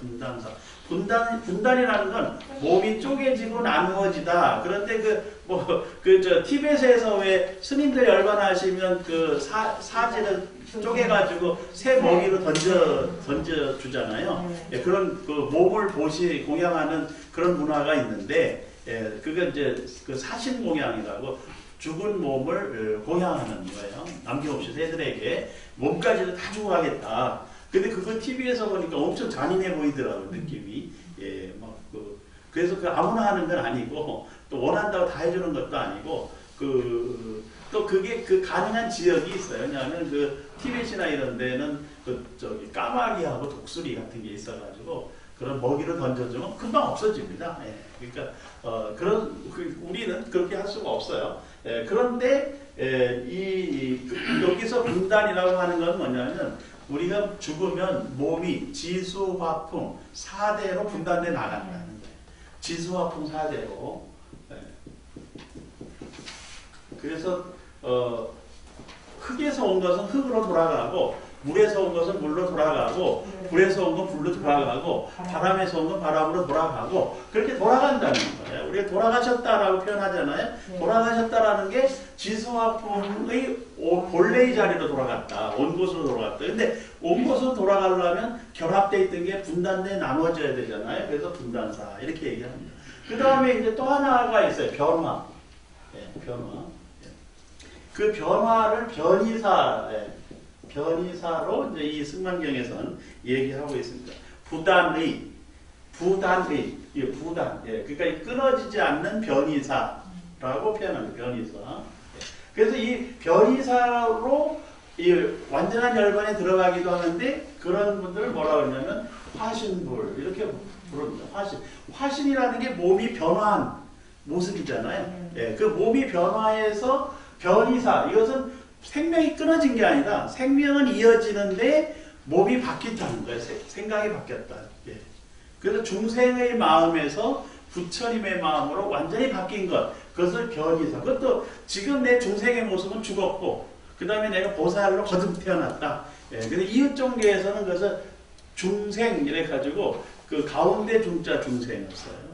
분단이라는 건 몸이 쪼개지고 나누어지다. 그런데 티베트에서 왜 스님들 열반하시면 사지를 쪼개가지고 새 먹이로 던져주잖아요. 그런 몸을 공양하는 그런 문화가 있는데, 그게 이제 사신공양이라고 죽은 몸을 공양하는 거예요. 남김없이 새들에게 몸까지도 다 주고 가겠다. 근데 그거 TV에서 보니까 엄청 잔인해 보이더라고요, 느낌이. 그래서 아무나 하는 건 아니고, 또 원한다고 다 해주는 것도 아니고, 또 그게 가능한 지역이 있어요. 왜냐하면 티벳이나 이런 데는 까마귀하고 독수리 같은 게 있어가지고, 그런 먹이를 던져주면 금방 없어집니다. 그러니까, 우리는 그렇게 할 수가 없어요. 그런데, 여기서 분단이라고 하는 건 뭐냐면, 우리가 죽으면 몸이 지수, 화풍, 4대로 분단돼 나간다는 거예요. 지수화풍 사대로. 예. 그래서 흙에서 온 것은 흙으로 돌아가고, 물에서 온 것은 물로 돌아가고, 불에서 온 건 불로 돌아가고, 바람에서 온 건 바람으로 돌아가고, 그렇게 돌아간다는 거예요. 우리가 돌아가셨다라고 표현하잖아요. 돌아가셨다라는 게 지수화풍의 본래의 자리로 돌아갔다. 온 곳으로 돌아갔다. 근데 온 곳으로 돌아가려면 결합되어 있던 게 분단돼 나눠져야 되잖아요. 그래서 분단사 이렇게 얘기합니다. 그 다음에 이제 또 하나가 있어요. 변화. 예, 변화. 그 변화를 변이사, 변이사로 이제 이 승만경에서는 얘기하고 있습니다. 부단의, 예, 부단, 예, 그러니까 끊어지지 않는 변이사라고 표현합니다. 변이사. 예. 그래서 이 변이사로 이 완전한 열반에 들어가기도 하는데 그런 분들을 뭐라 그러냐면 화신불 이렇게 부릅니다. 화신이라는 게 몸이 변화한 모습이잖아요. 예, 그 몸이 변화해서 변이사, 이것은 생명이 끊어진 게 아니라 생명은 이어지는데 몸이 바뀌었다는 거예요. 생각이 바뀌었다. 예. 그래서 중생의 마음에서 부처님의 마음으로 완전히 바뀐 것, 그것을 변이사. 그것도 지금 내 중생의 모습은 죽었고 그 다음에 내가 보살로 거듭 태어났다. 예. 근데 이웃종교에서는 그래서 중생 이래 가지고 그 가운데 중자 중생이었어요.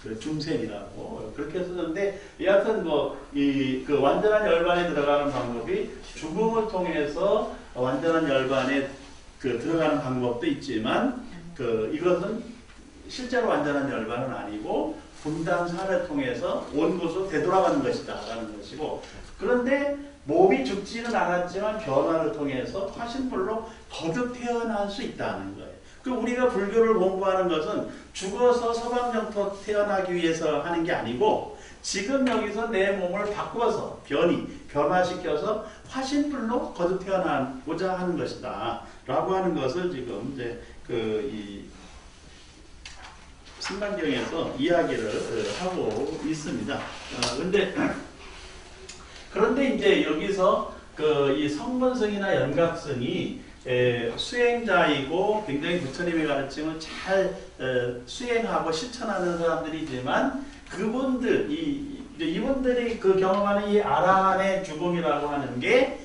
그 중생이라고 그렇게 쓰는데, 여하튼 그 완전한 열반에 들어가는 방법이 죽음을 통해서 완전한 열반에 들어가는 방법도 있지만, 이것은 실제로 완전한 열반은 아니고 분단사를 통해서 온 곳으로 되돌아가는 것이다라는 것이고, 그런데 몸이 죽지는 않았지만 변화를 통해서 화신불로 거듭 태어날 수 있다는 거예요. 우리가 불교를 공부하는 것은 죽어서 서방정토 태어나기 위해서 하는 게 아니고, 지금 여기서 내 몸을 바꿔서 변화시켜서 화신불로 거듭 태어나고자 하는 것이다 라고 하는 것을 지금 이제 이 승만경에서 이야기를 하고 있습니다. 그런데 이제 여기서 이 성문승이나 연각승이 수행자이고 굉장히 부처님의 가르침을 잘 수행하고 실천하는 사람들이지만, 이분들이 경험하는 이 아라한의 죽음이라고 하는 게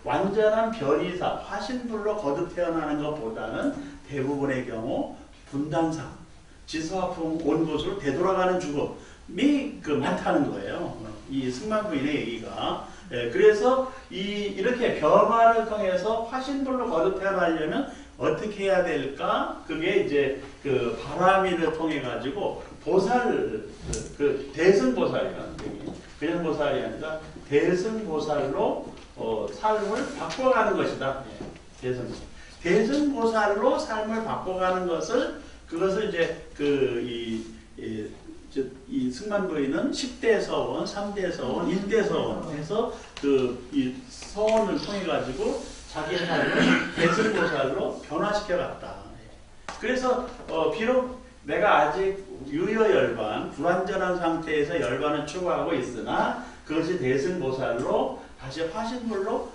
완전한 변이사, 화신불로 거듭 태어나는 것보다는 대부분의 경우 분단사, 지수화풍 온 곳으로 되돌아가는 죽음이 많다는 거예요. 이 승만부인의 얘기가. 그래서 이렇게 변화를 통해서 화신불로 거듭 태어나려면 어떻게 해야 될까? 그게 이제 바람이를 통해 가지고 보살, 대승보살이라는 얘기. 그냥 보살이 아니라 대승보살로 삶을 바꿔가는 것이다. 대승보살로 삶을 바꿔가는 그것을 이제 이 승만부인은 10대 서원, 3대 서원, 1대 서원 해서 이 서원을 통해 가지고 자기 삶을 대승보살로 변화시켜 갔다. 그래서 비록 내가 아직 유효열반, 불완전한 상태에서 열반을 추구하고 있으나 그것이 대승보살로 다시 화신불로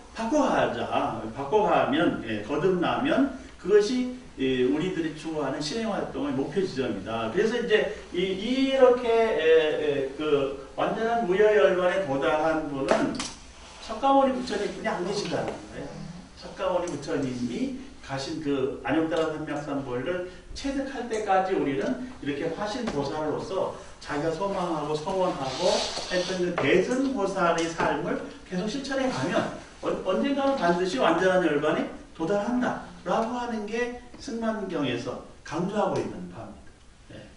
바꿔가면, 거듭나면 그것이 우리들이 추구하는 신행활동의 목표 지점이다. 그래서 이제 이렇게 완전한 무여열반에 도달한 분은 석가모니 부처님뿐이 안 계신다는 거예요. 석가모니 부처님이 가신 안욕다가 삼맥삼보를 체득할 때까지 우리는 이렇게 화신보살로서 자기가 소망하고 서원하고 했던 대승보살의 삶을 계속 실천해 가면 언젠가는 반드시 완전한 열반에 도달한다 라고 하는 게 승만경에서 강조하고 있는 바입니다.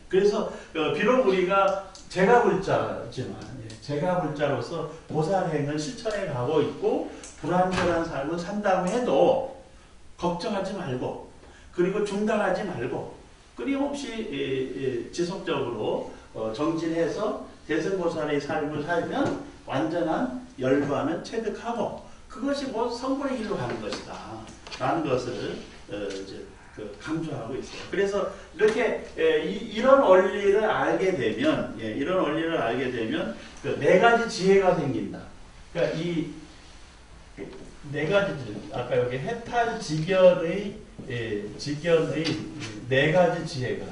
그래서 비록 우리가 제가불자지만 제가불자로서 보살행을 실천해 가고 있고 불완전한 삶을 산다고 해도 걱정하지 말고, 그리고 중단하지 말고 끊임없이 지속적으로 정진해서 대승보살의 삶을 살면 완전한 열반을 체득하고 그것이 성불의 길로 가는 것이다 라는 것을 강조하고 있어요. 그래서 이렇게 이런 원리를 알게 되면, 네 가지 지혜가 생긴다. 그러니까 이 네 가지, 아까 여기 해탈 직견의 네 가지 지혜가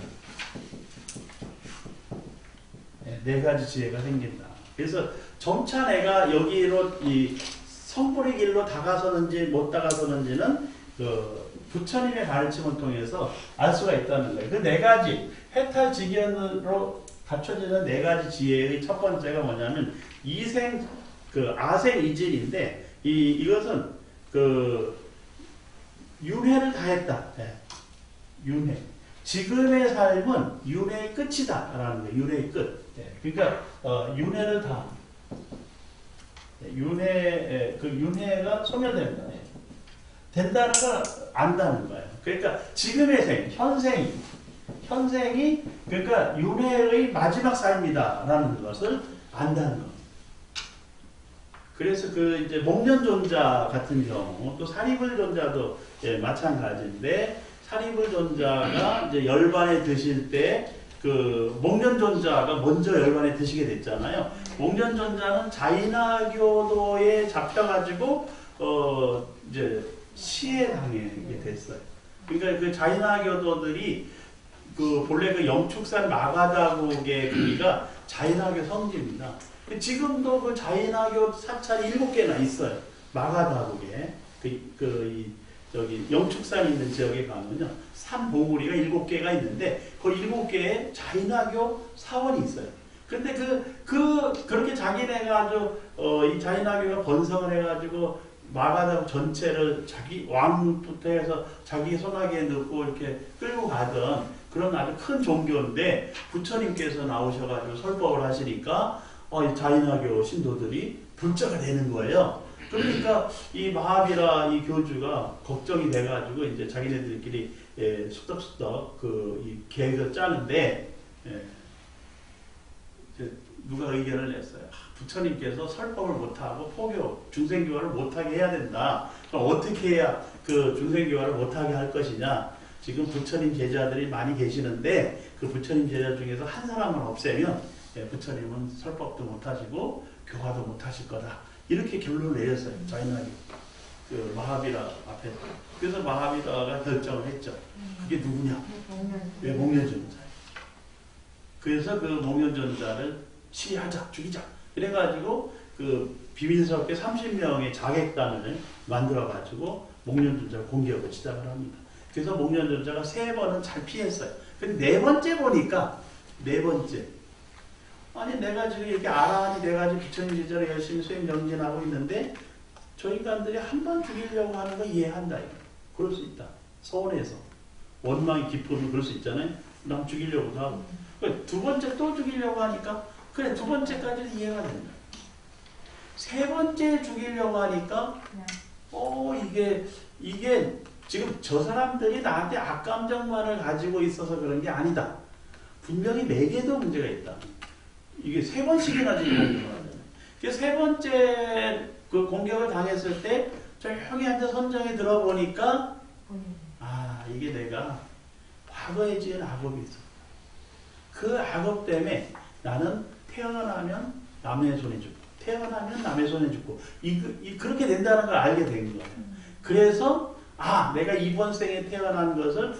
네 가지 지혜가 생긴다. 그래서 점차 내가 여기로 이 성불의 길로 다가서는지 못 다가서는지는 그 부처님의 가르침을 통해서 알 수가 있다는 거예요. 그 네 가지 해탈직연으로 갖춰지는 네 가지 지혜의 첫 번째가 뭐냐면 이생 그 아생이질인데 이것은 그 윤회를 다했다. 네. 윤회. 지금의 삶은 윤회의 끝이다라는 거예요. 윤회의 끝. 네. 그러니까 윤회를 다 윤회가 소멸된다. 네. 된다는 걸 안다는 거예요. 그러니까 지금의 생, 현생이 그러니까 윤회의 마지막 삶이다라는 것을 안다는 겁니다. 그래서 그 이제 목련존자 같은 경우 또 사리불존자도 예, 마찬가지인데 사리불존자가 이제 열반에 드실 때 그 목련존자가 먼저 열반에 드시게 됐잖아요. 목련존자는 자인화교도에 잡혀가지고 이제 시해 당하게 됐어요. 그러니까 그 자인화교도들이 그 본래 그 영축산 마가다국의 그기가 자인화교 성지입니다. 지금도 그 자인화교 사찰이 7개나 있어요. 마가다국에 저기 영축산 있는 지역에 가면요 산봉우리가 7개가 있는데 그 7개에 자인화교 사원이 있어요. 근데 그렇게 자기네가 아주 이 자인화교가 번성을 해가지고 마가다국 전체를 자기 왕부터 해서 자기 손아귀에 넣고 이렇게 끌고 가던 그런 아주 큰 종교인데 부처님께서 나오셔가지고 설법을 하시니까 이 자인화교 신도들이 불자가 되는 거예요. 그러니까 이 마하비라 이 교주가 걱정이 돼가지고 이제 자기네들끼리 수덕수덕 이 계획을 짜는데 누가 의견을 냈어요. 부처님께서 설법을 못하고 포교, 중생교화를 못하게 해야 된다. 그럼 어떻게 해야 그 중생교화를 못하게 할 것이냐. 지금 부처님 제자들이 많이 계시는데 그 부처님 제자 중에서 한 사람을 없애면 부처님은 설법도 못하시고 교화도 못하실 거다. 이렇게 결론을 내렸어요. 자인화교 그 마하비라 앞에. 그래서 마하비라가 결정을 했죠. 그게 누구냐? 왜 목련존자예요. 그래서 그 목련존자를 시해하자, 죽이자. 이래가지고 그 비밀스럽게 30명의 자객단을 만들어가지고 목련존자를 공격을 시작을 합니다. 그래서 목련존자가 3번은 잘 피했어요. 근데 4번째 보니까 아니 내가 지금 이렇게 아라한이 돼가지고 부처님 제자를 열심히 수행 정진하고 있는데 저 인간들이 한 번 죽이려고 하는 거 이해한다. 그럴 수 있다. 서울에서 원망이 깊으면 그럴 수 있잖아요. 남 죽이려고도 하고. 두 번째 또 죽이려고 하니까 그래 두 번째까지는 이해가 된다. 세 번째 죽이려고 하니까 이게 지금 저 사람들이 나한테 악감정만을 가지고 있어서 그런 게 아니다. 분명히 내게도 문제가 있다. 이게 3번씩이나 지금 공격을 하잖아요. 그래서 3번째 그 공격을 당했을 때 조용히 앉아 선정에 들어보니까 이게 내가 과거에 지은 악업이 있어. 그 악업 때문에 나는 태어나면 남의 손에 죽고 태어나면 남의 손에 죽고 그렇게 된다는 걸 알게 된 거예요. 그래서 내가 이번 생에 태어난 것을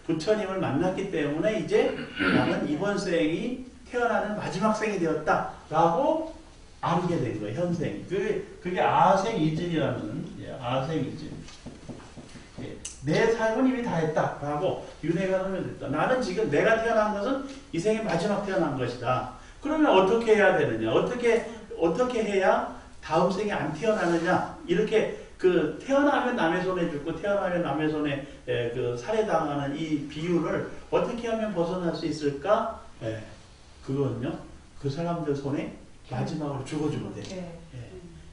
부처님을 만났기 때문에 이제 나는 이번 생이 태어나는 마지막 생이 되었다라고 알게 된 거예요. 현생. 그게 아생이질이라는 아생이질. 내 삶은 이미 다 했다라고 윤회가 소멸됐다. 나는 지금 내가 태어난 것은 이 생의 마지막 태어난 것이다. 그러면 어떻게 해야 되느냐? 어떻게 해야 다음 생에 안 태어나느냐? 이렇게 태어나면 남의 손에 죽고 태어나면 남의 손에 살해당하는 이 비유를 어떻게 하면 벗어날 수 있을까? 그거는요, 그 사람들 손에 마지막으로 죽어주면 돼.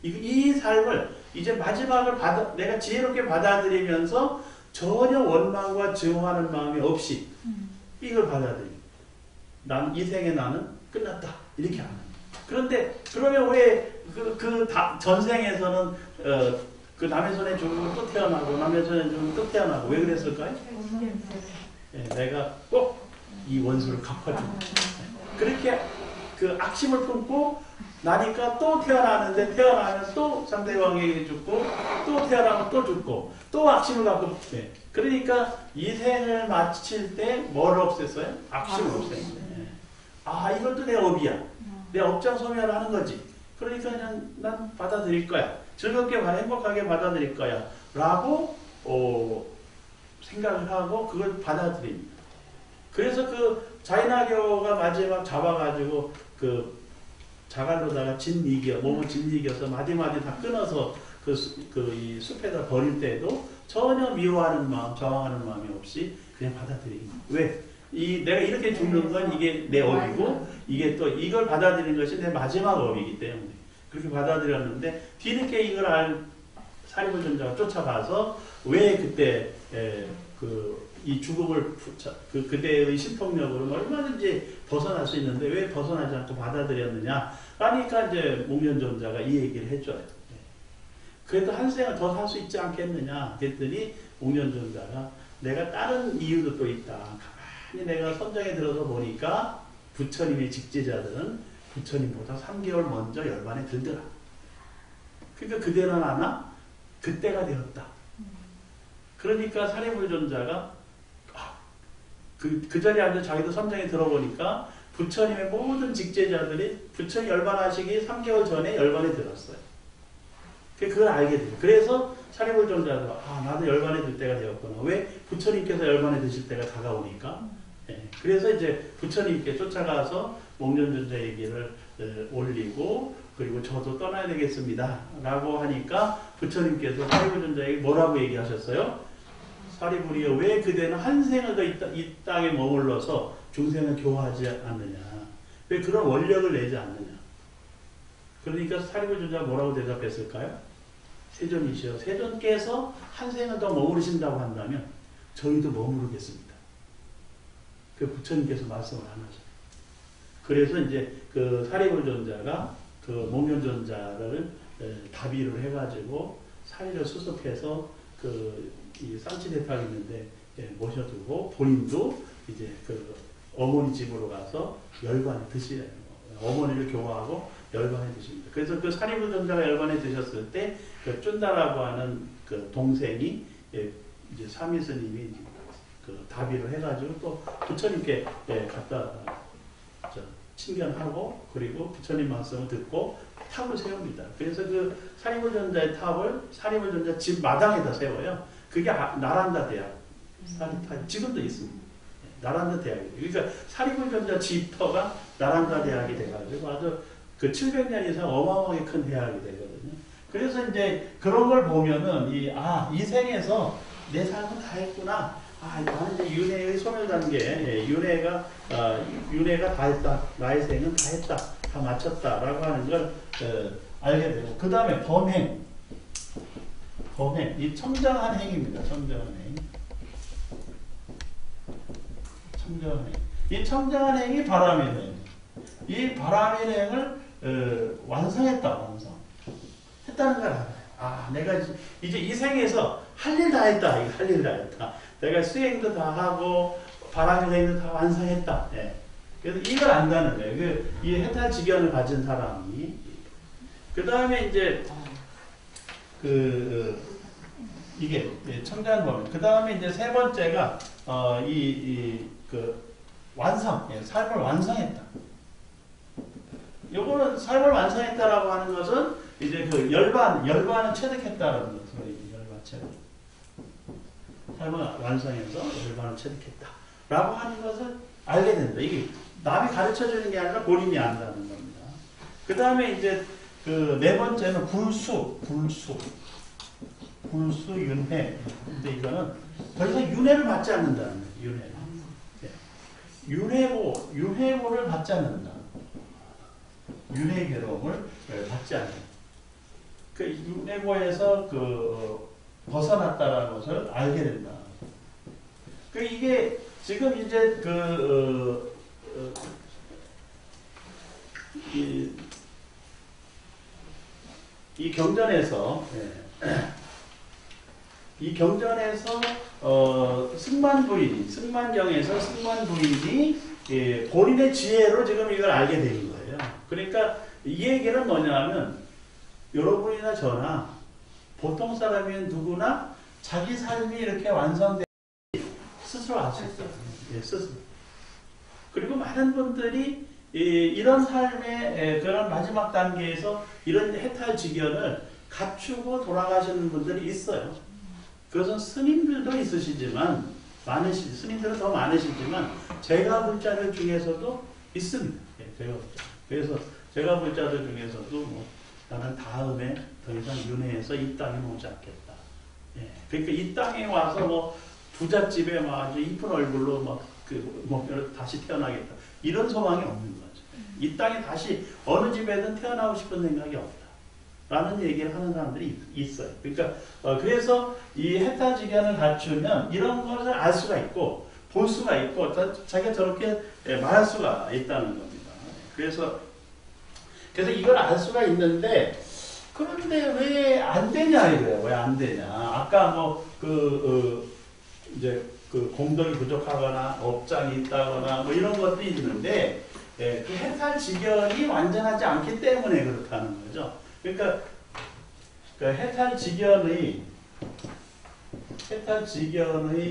이 삶을 이제 마지막을 내가 지혜롭게 받아들이면서 전혀 원망과 증오하는 마음이 없이 이걸 받아들여. 이 생에 나는 끝났다. 이렇게 하는. 그런데 그러면 왜 전생에서는 그 남의 손에 죽으면 또 태어나고 남의 손에 죽으면 또 태어나고 왜 그랬을까요? 내가 꼭 이 원수를 갚아주고 그렇게 그 악심을 품고 나니까 또 태어나는데 태어나면 또 상대방에게 죽고 또 태어나면 또 죽고 또 악심을 갖고 그러니까 이 생을 마칠 때 뭘 없앴어요? 악심을 없앴어요. 아, 이것도 내 업이야. 내 업장 소멸을 하는 거지. 그러니까 그냥 난 받아들일 거야. 즐겁게 행복하게 받아들일 거야. 라고 생각을 하고 그걸 받아들입니다. 그래서 그 자이나교가 마지막 잡아가지고 그 자갈로다가 짓이겨, 몸을 짓이겨서 마디마디 다 끊어서 이 숲에다 버릴 때도 전혀 미워하는 마음, 저항하는 마음이 없이 그냥 받아들입니다. 왜? 내가 이렇게 죽는 건 이게 내 업이고, 이게 또 이걸 받아들이는 것이 내 마지막 업이기 때문에 그렇게 받아들였는데, 뒤늦게 이걸 알 사리불전자가 쫓아가서 왜 그때 이 죽음을 그때의 신통력으로 얼마든지 벗어날 수 있는데 왜 벗어나지 않고 받아들였느냐? 그러니까 이제 목련존자가 이 얘기를 해줘요. 그래도 한 생을 더 살 수 있지 않겠느냐? 그랬더니 목련존자가 내가 다른 이유도 또 있다. 가만히 내가 선정에 들어서 보니까 부처님의 직제자들은 부처님보다 3개월 먼저 열반에 들더라. 그러니까 그대는 아나 그때가 되었다. 그러니까 사리불존자가 그 자리에 앉아 자기도 선정에 들어보니까 부처님의 모든 직제자들이 부처님 열반하시기 3개월 전에 열반에 들었어요. 그걸 알게 돼요. 그래서 사리불존자도 나도 열반에 들 때가 되었구나. 왜? 부처님께서 열반에 드실 때가 다가오니까. 그래서 이제 부처님께 쫓아가서 목련존자 얘기를 올리고, 그리고 저도 떠나야 되겠습니다 라고 하니까 부처님께서 사리불존자에게 뭐라고 얘기하셨어요? 사리불이여, 왜 그대는 한 생을 더 이 땅에 머물러서 중생을 교화하지 않느냐? 왜 그런 원력을 내지 않느냐? 그러니까 사리불존자가 뭐라고 대답했을까요? 세존이시여, 세존께서 한 생을 더 머무르신다고 한다면 저희도 머무르겠습니다. 그 부처님께서 말씀을 안 하죠. 그래서 이제 그 사리불존자가 그 목련존자를 다비를 해가지고 사리를 수습해서 이 쌍치대탑 있는데 모셔두고 본인도 이제 그 어머니 집으로 가서 열반에 드시래요. 어머니를 교화하고 열반에 드십니다. 그래서 그 사리불존자가 열반에 드셨을 때 그 쫀다라고 하는 그 동생이 이제 사미스님이 그 다비를 해가지고 또 부처님께 갖다 친견하고, 그리고 부처님 말씀을 듣고 탑을 세웁니다. 그래서 그 사리불존자의 탑을 사리불존자 집 마당에다 세워요. 그게 나란다 대학. 지금도 있습니다. 나란다 대학이에요. 그러니까 사리불존자 집터가 나란다 대학이 돼가지고 아주 그 700년 이상 어마어마하게 큰 대학이 되거든요. 그래서 이제 그런 걸 보면은 이 생에서 내 삶은 다 했구나. 나는 이제 윤회의 소멸단계, 윤회가 다 했다. 나의 생은 다 했다. 다 마쳤다라고 하는 걸 알게 되고, 그 다음에 범행. 이 청정한 행입니다. 청정한 행. 이 청정한 행이 바람의 행. 이 바람의 행을 완성했다. 했다는 걸 알아요. 내가 이제 이 생에서 할 일 다 했다. 할 일 다 했다. 내가 수행도 다 하고 바람의 행도 다 완성했다. 그래서 이걸 안다는 거예요. 이 해탈지견을 가진 사람이. 그 다음에 이제 이게 청정한 범위. 그 다음에 이제 세 번째가 완성, 삶을 완성했다. 요거는 삶을 완성했다라고 하는 것은 이제 그 열반을 체득했다라는 것으로 열반 체득. 삶을 완성해서 열반을 체득했다라고 하는 것을 알게 된다. 이게 남이 가르쳐 주는 게 아니라 본인이 안다는 겁니다. 그 다음에 이제 그 네 번째는 불수 윤회. 근데 이거는 더 이상 윤회를 받지 않는다는 거예요. 윤회고를 받지 않는다. 윤회 괴로움을 받지 않는다. 그 윤회고에서 벗어났다라는 것을 알게 된다. 이게 지금 이제 이 경전에서 승만경에서 승만 부인이 본인의 지혜로 지금 이걸 알게 된 거예요. 그러니까 이 얘기는 뭐냐면 여러분이나 저나 보통 사람이 누구나 자기 삶이 이렇게 완성된 스스로 알 수 있어요. 스스로. 그리고 많은 분들이 이런 삶의 그런 마지막 단계에서 이런 해탈지견을 갖추고 돌아가시는 분들이 있어요. 그것은 스님들도 있으시지만 스님들은 더 많으시지만 제가 볼 자들 중에서도 있습니다. 그래서 제가 볼 자들 중에서도 뭐 나는 다음에 더 이상 윤회에서 이 땅에 오지 않겠다. 그러니까 이 땅에 와서 뭐 부잣집에 막 아주 이쁜 얼굴로 뭐 다시 태어나겠다. 이런 소망이 없는 거죠. 이 땅에 다시 어느 집에든 태어나고 싶은 생각이 없다. 라는 얘기를 하는 사람들이 있어요. 그러니까 그래서 이 해탈지견을 갖추면 이런 것을 알 수가 있고 볼 수가 있고 자기가 저렇게 말할 수가 있다는 겁니다. 그래서 이걸 알 수가 있는데 그런데 왜 안 되냐 이거예요. 왜 안 되냐. 아까 뭐 이제 공덕이 부족하거나 업장이 있다거나 뭐 이런 것도 있는데 그 해탈지견이 완전하지 않기 때문에 그렇다는 거죠. 그러니까 해탈지견의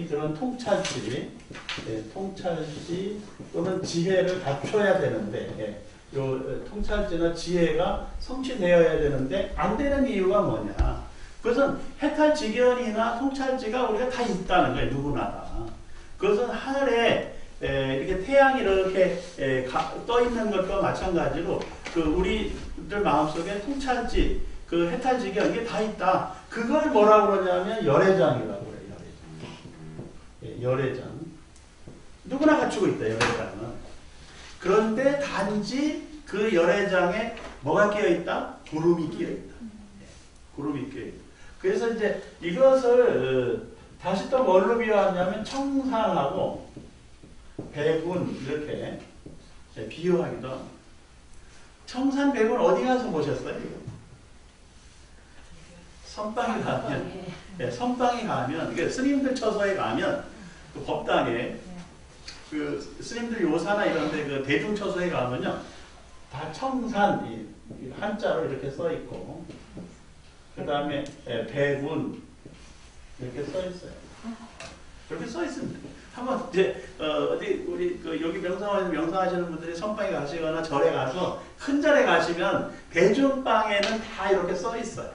그런 통찰지 또는 지혜를 갖춰야 되는데 요 통찰지나 지혜가 성취되어야 되는데 안 되는 이유가 뭐냐? 그것은 해탈지견이나 통찰지가 우리가 다 있다는 거예요. 누구나 다. 그것은 하늘에 이렇게 태양이 이렇게 떠 있는 것과 마찬가지로 우리들 마음속에 통찰지, 해탈지견 이게 다 있다. 그걸 뭐라고 그러냐면 열애장이라고 그래요. 열애장. 누구나 갖추고 있다. 열애장은. 그런데 단지 그 열애장에 뭐가 끼어 있다? 구름이 끼어 있다. 구름이 끼어 있다. 그래서 이제 이것을 다시 또 뭘로 비유하냐면 청산하고 백운 이렇게 비유하기도 합니다. 청산 백운 어디 가서 보셨어요? 선방에 가면, 선방에 가면, 그러니까 스님들 처소에 가면 그 법당에 스님들 요사나 이런데 대중 처소에 가면요 다 청산 한자로 이렇게 써 있고 그 다음에 백운 이렇게 써 있어요. 그렇게 써 있습니다. 한번 이제 어디 우리 여기 명상에서 명상하시는 분들이 선방에 가시거나 절에 가서 큰 절에 가시면 대중방에는 다 이렇게 써 있어요.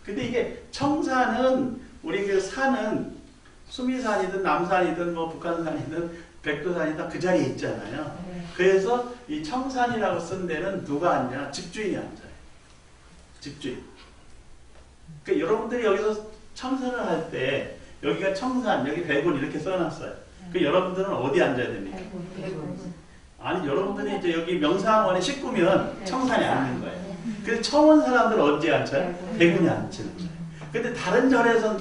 근데 이게 청산은 우리 산은 수미산이든 남산이든 뭐 북한산이든 백두산이든 그 자리에 있잖아요. 그래서 이 청산이라고 쓴 데는 누가 앉냐? 집주인이 앉아요. 집주인. 그러니까 여러분들이 여기서 청산을 할 때 여기가 청산, 여기 백운 이렇게 써놨어요. 그 여러분들은 어디 앉아야 됩니까? 아니 여러분들이 이제 여기 명상원에 씻으면 청산에 앉는 거예요. 그래서 청원 사람들은 언제 앉아요? 백운에 앉는 거예요. 근데 다른 절에서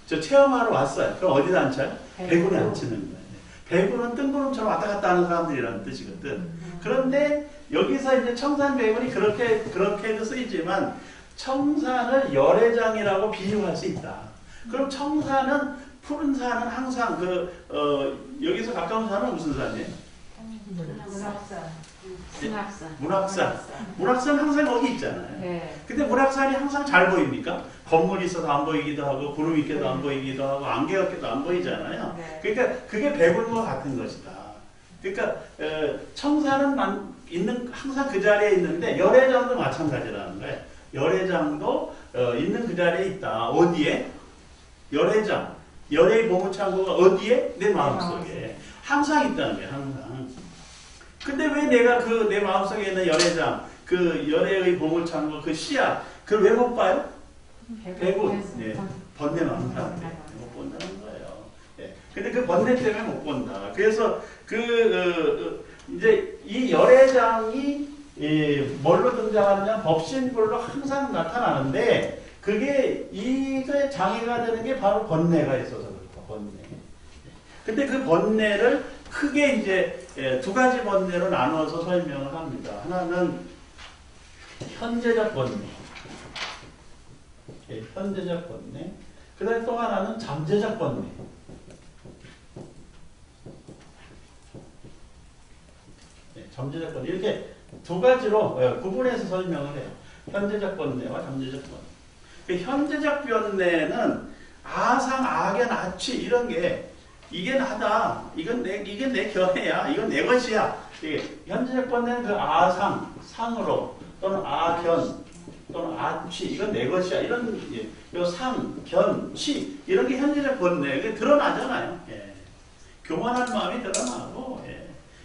체험하러 왔어요. 그럼 어디다 앉아요? 백운에 앉는 거예요. 백운은 뜬구름처럼 왔다 갔다 하는 사람들이라는 뜻이거든. 그런데 여기서 이제 청산 백운이 그렇게도 쓰이지만 청산을 열애장이라고 비유할 수 있다. 그럼 청산은 푸른 산은 항상 여기서 가까운 산은 무슨 산이에요? 문학산. 문학산 항상 거기 있잖아요. 근데 문학산이 항상 잘 보입니까? 건물이 있어도 안 보이기도 하고 구름이 있게도 안 보이기도 하고 안개가 껴도 안 보이잖아요. 그러니까 그게 백운과 같은 것이다. 그러니까 청산은 항상 그 자리에 있는데 열애장도 마찬가지라는 거예요. 열애장도 있는 그 자리에 있다. 어디에? 열애장. 열애의 보물창고가 어디에? 내 마음속에. 항상 있다는 거예요. 항상. 근데 왜 내가 내 마음속에 있는 열애장, 열애의 보물창고, 씨앗, 그걸 왜 못 봐요? 백운. 번뇌만 사람들이 못 본다는 거예요. 근데 그 번뇌 때문에 못 본다. 그래서 이제 이 열애장이 뭘로 등장하느냐? 법신불로 항상 나타나는데 그게 이게 장애가 되는 게 바로 번뇌가 있어서 그렇다. 번뇌. 근데 그 번뇌를 크게 이제 두 가지 번뇌로 나누어서 설명을 합니다. 하나는 현재적 번뇌. 현재적 번뇌. 그 다음에 또 하나는 잠재적 번뇌. 잠재적 번뇌. 이렇게 두 가지로 구분해서 설명을 해요. 현재적 번뇌와 잠재적 번뇌. 그 현재적 번뇌는 아상, 악연, 아취 이런 게 이게 나다. 이게 내 견해야. 이건 내 것이야. 이게 현재적 번뇌는 그 아상, 상으로 또는 아견 또는 아취 이건 내 것이야 이런 요 상, 견, 취 이런 게 현재적 번뇌 이게 드러나잖아요. 예. 교만한 마음이 드러나고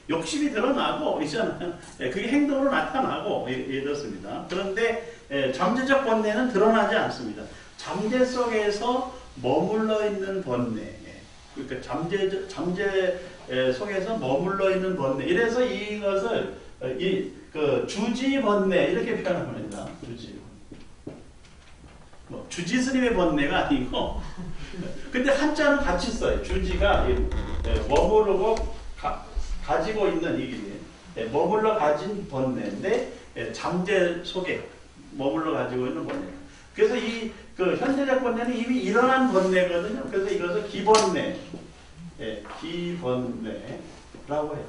욕심이 드러나고 있잖아요. 그게 행동으로 나타나고 이렇습니다. 그런데 잠재적 번뇌는 드러나지 않습니다. 잠재 속에서 머물러 있는 번뇌. 그러니까 잠재 속에서 머물러 있는 번뇌. 이래서 이것을 그 주지 번뇌 이렇게 표현합니다. 주지. 뭐 주지 스님의 번뇌가 아니고. 근데 한자는 같이 써요. 주지가 머무르고 가지고 있는 이게 머물러 가진 번뇌인데 잠재 속에 머물러 가지고 있는 번뇌. 그래서 그 현재적 번뇌는 이미 일어난 번뇌거든요. 그래서 이것을 기번뇌, 기번뇌라고 해요.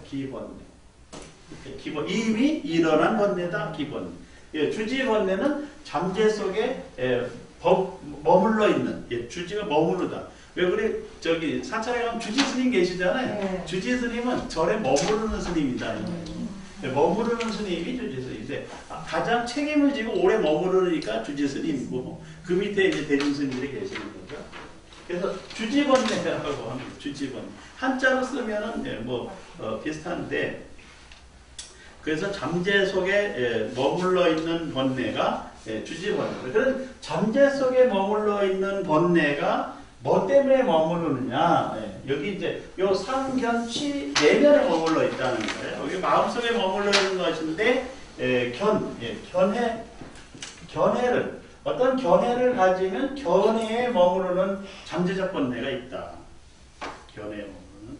기번뇌. 이미 일어난 번뇌다. 기번뇌. 주지 번뇌는 잠재 속에 머물러 있는. 주지가 머무르다. 왜 그래? 저기 사찰에 가면 주지 스님 계시잖아요. 네. 주지 스님은 절에 머무르는 스님이다. 머무르는 스님이 주지 스님인데 가장 책임을 지고 오래 머무르니까 주지 스님이고 그 밑에 이제 대중 스님들이 계시는 거죠. 그래서 주지번뇌라고 합니다. 주지번뇌. 한자로 쓰면은 비슷한데 그래서 잠재 속에 머물러 있는 번뇌가 주지번뇌. 그런 잠재 속에 머물러 있는 번뇌가 뭐 때문에 머무르느냐? 여기 이제 요 상견치 내면에 머물러 있다는 거예요. 여기 마음속에 머물러 있는 것인데 견해를 어떤 견해를 가지면 견해에 머무르는 잠재적 번뇌가 있다. 견해에 머무르는.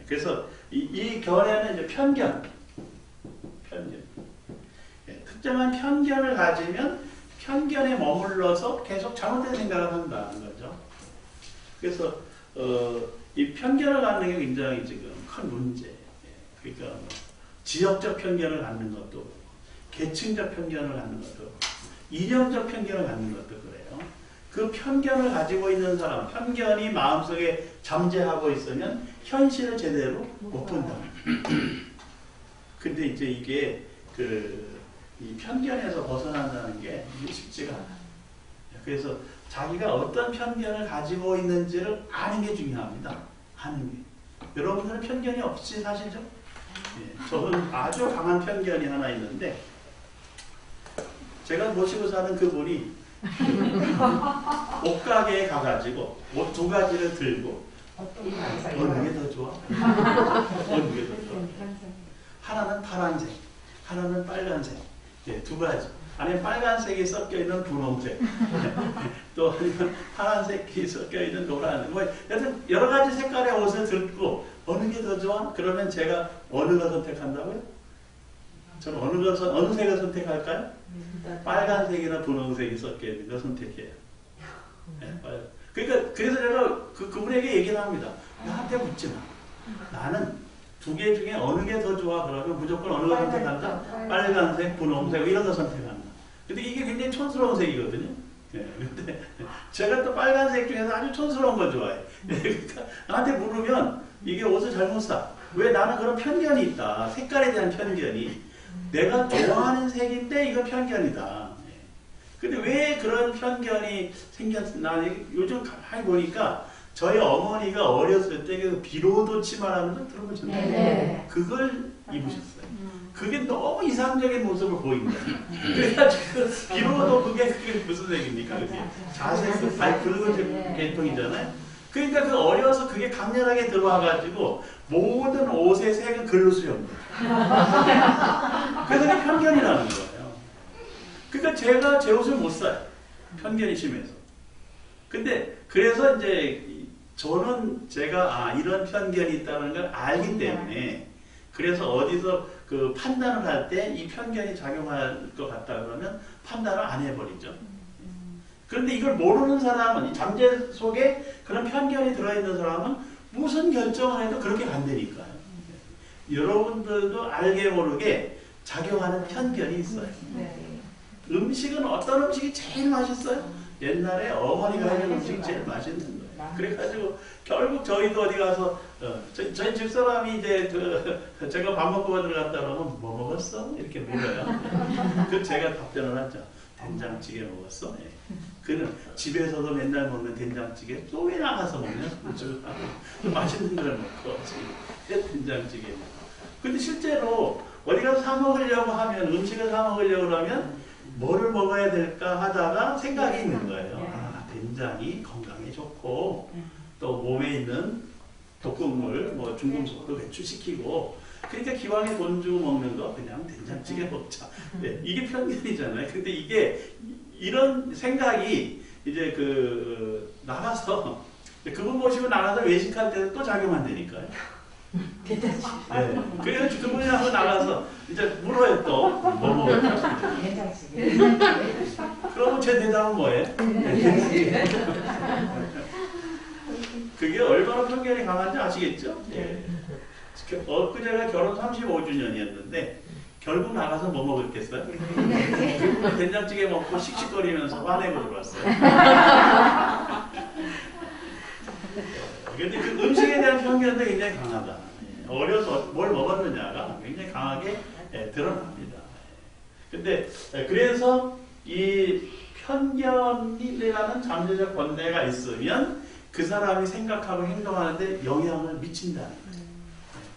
그래서 이 견해는 이제 편견. 특정한 편견을 가지면 편견에 머물러서 계속 잘못된 생각을 한다는 거죠. 그래서 이 편견을 갖는 게 굉장히 지금 큰 문제. 그러니까 지역적 편견을 갖는 것도 계층적 편견을 갖는 것도 이념적 편견을 갖는 것도 그래요. 그 편견을 가지고 있는 사람, 편견이 마음속에 잠재하고 있으면 현실을 제대로 못 본다. 근데 이제 이게 이 편견에서 벗어난다는 게 쉽지가 않아요. 그래서 자기가 어떤 편견을 가지고 있는지를 아는 게 중요합니다. 아는 게. 여러분들은 편견이 없이 사시죠? 저는 아주 강한 편견이 하나 있는데 제가 모시고 사는 그분이 옷가게에 가가지고 옷 2가지를 들고 어느 게 더 좋아? 어느 게 더 좋아? 하나는 파란색, 하나는 빨간색. 2가지. 안에 빨간색이 섞여있는 분홍색. 또 아니면 파란색이 섞여있는 노란색. 여튼 여러 가지 색깔의 옷을 들고 어느 게 더 좋아? 그러면 제가 어느 거 선택한다고요? 저는 어느 색을 선택할까요? 빨간색이나 분홍색이 섞여있는 거 선택해요. 그러니까 그래서 제가 그분에게 얘기를 합니다. 나한테 묻지 마. 나는 2개 중에 어느 게 더 좋아? 그러면 무조건 어느 거 선택한다? 빨간색, 분홍색 이런 거 선택한다. 근데 이게 굉장히 촌스러운 색이거든요. 근데 제가 또 빨간색 중에서 아주 촌스러운 거 좋아해. 그러니까 나한테 물으면 이게 옷을 잘못 사. 왜 나는 그런 편견이 있다. 색깔에 대한 편견이. 내가 좋아하는 색인데 이거 편견이다. 근데 왜 그런 편견이 생겼나? 요즘 가만히 보니까 저희 어머니가 어렸을 때 비로도 치마라는 걸 들어보셨나요? 네. 그걸 입으셨어요. 그게 너무 이상적인 모습을 보인다. 그래가지고 비로도 그게 무슨 색입니까? 자색, 붉은 계통이잖아요. 그러니까 그 어려서 그게 강렬하게 들어와가지고 모든 옷의 색은 글로 수염. 그래서 그게 편견이라는 거예요. 그러니까 제가 제 옷을 못 사요. 편견이 심해서. 근데 그래서 이제 저는 제가 이런 편견이 있다는 걸 알기 때문에 그래서 어디서 그 판단을 할 때 이 편견이 작용할 것 같다 그러면 판단을 안 해버리죠. 그런데 이걸 모르는 사람은 이 잠재 속에 그런 편견이 들어있는 사람은 무슨 결정을 해도 그렇게 간다니까요. 여러분들도 알게 모르게 작용하는 편견이 있어요. 음식은 어떤 음식이 제일 맛있어요? 옛날에 어머니가 하는 음식이 제일 맛있는 거예요. 그래가지고 결국 저희도 어디 가서 저희 집사람이 이제 제가 밥 먹고 들어갔다 그러면 뭐 먹었어? 이렇게 물어요. 그 제가 답변을 하죠. 된장찌개 먹었어? 네. 그는 집에서도 맨날 먹는 된장찌개 또 왜 나가서 먹냐? 맛있는 걸 먹고 된장찌개 먹고. 근데 실제로 어디 가서 사 먹으려고 하면 음식을 사 먹으려고 하면 뭐를 먹어야 될까 하다가 생각이 있는 거예요. 아, 된장이 건강에 좋고 또 몸에 있는 독극물, 뭐 중금속도 배출시키고 그러니까 기왕에 돈 주고 먹는 거 그냥 된장찌개 먹자. 네, 이게 편견이잖아요. 근데 이게 이런 생각이 이제 나가서 그분 모시고 나가서 외식할 때는 또 작용한다니까요. 네. 그래서 그분하고 나가서 이제 물어요 또 뭐 먹을까? 된장찌개. 그러면 제 대답은 뭐예요? 그게 얼마나 편견이 강한지 아시겠죠? 예. 엊그제가 결혼 35주년이었는데 결국 나가서 뭐 먹었겠어요? 그분은 된장찌개 먹고 씩씩거리면서 화내고 들어왔어요. 근데 그 음식에 대한 편견도 굉장히 강하다. 어려서 뭘 먹었느냐가 굉장히 강하게 드러납니다. 근데 그래서 이 편견이라는 잠재적 번뇌가 있으면 그 사람이 생각하고 행동하는데 영향을 미친다는 거예요.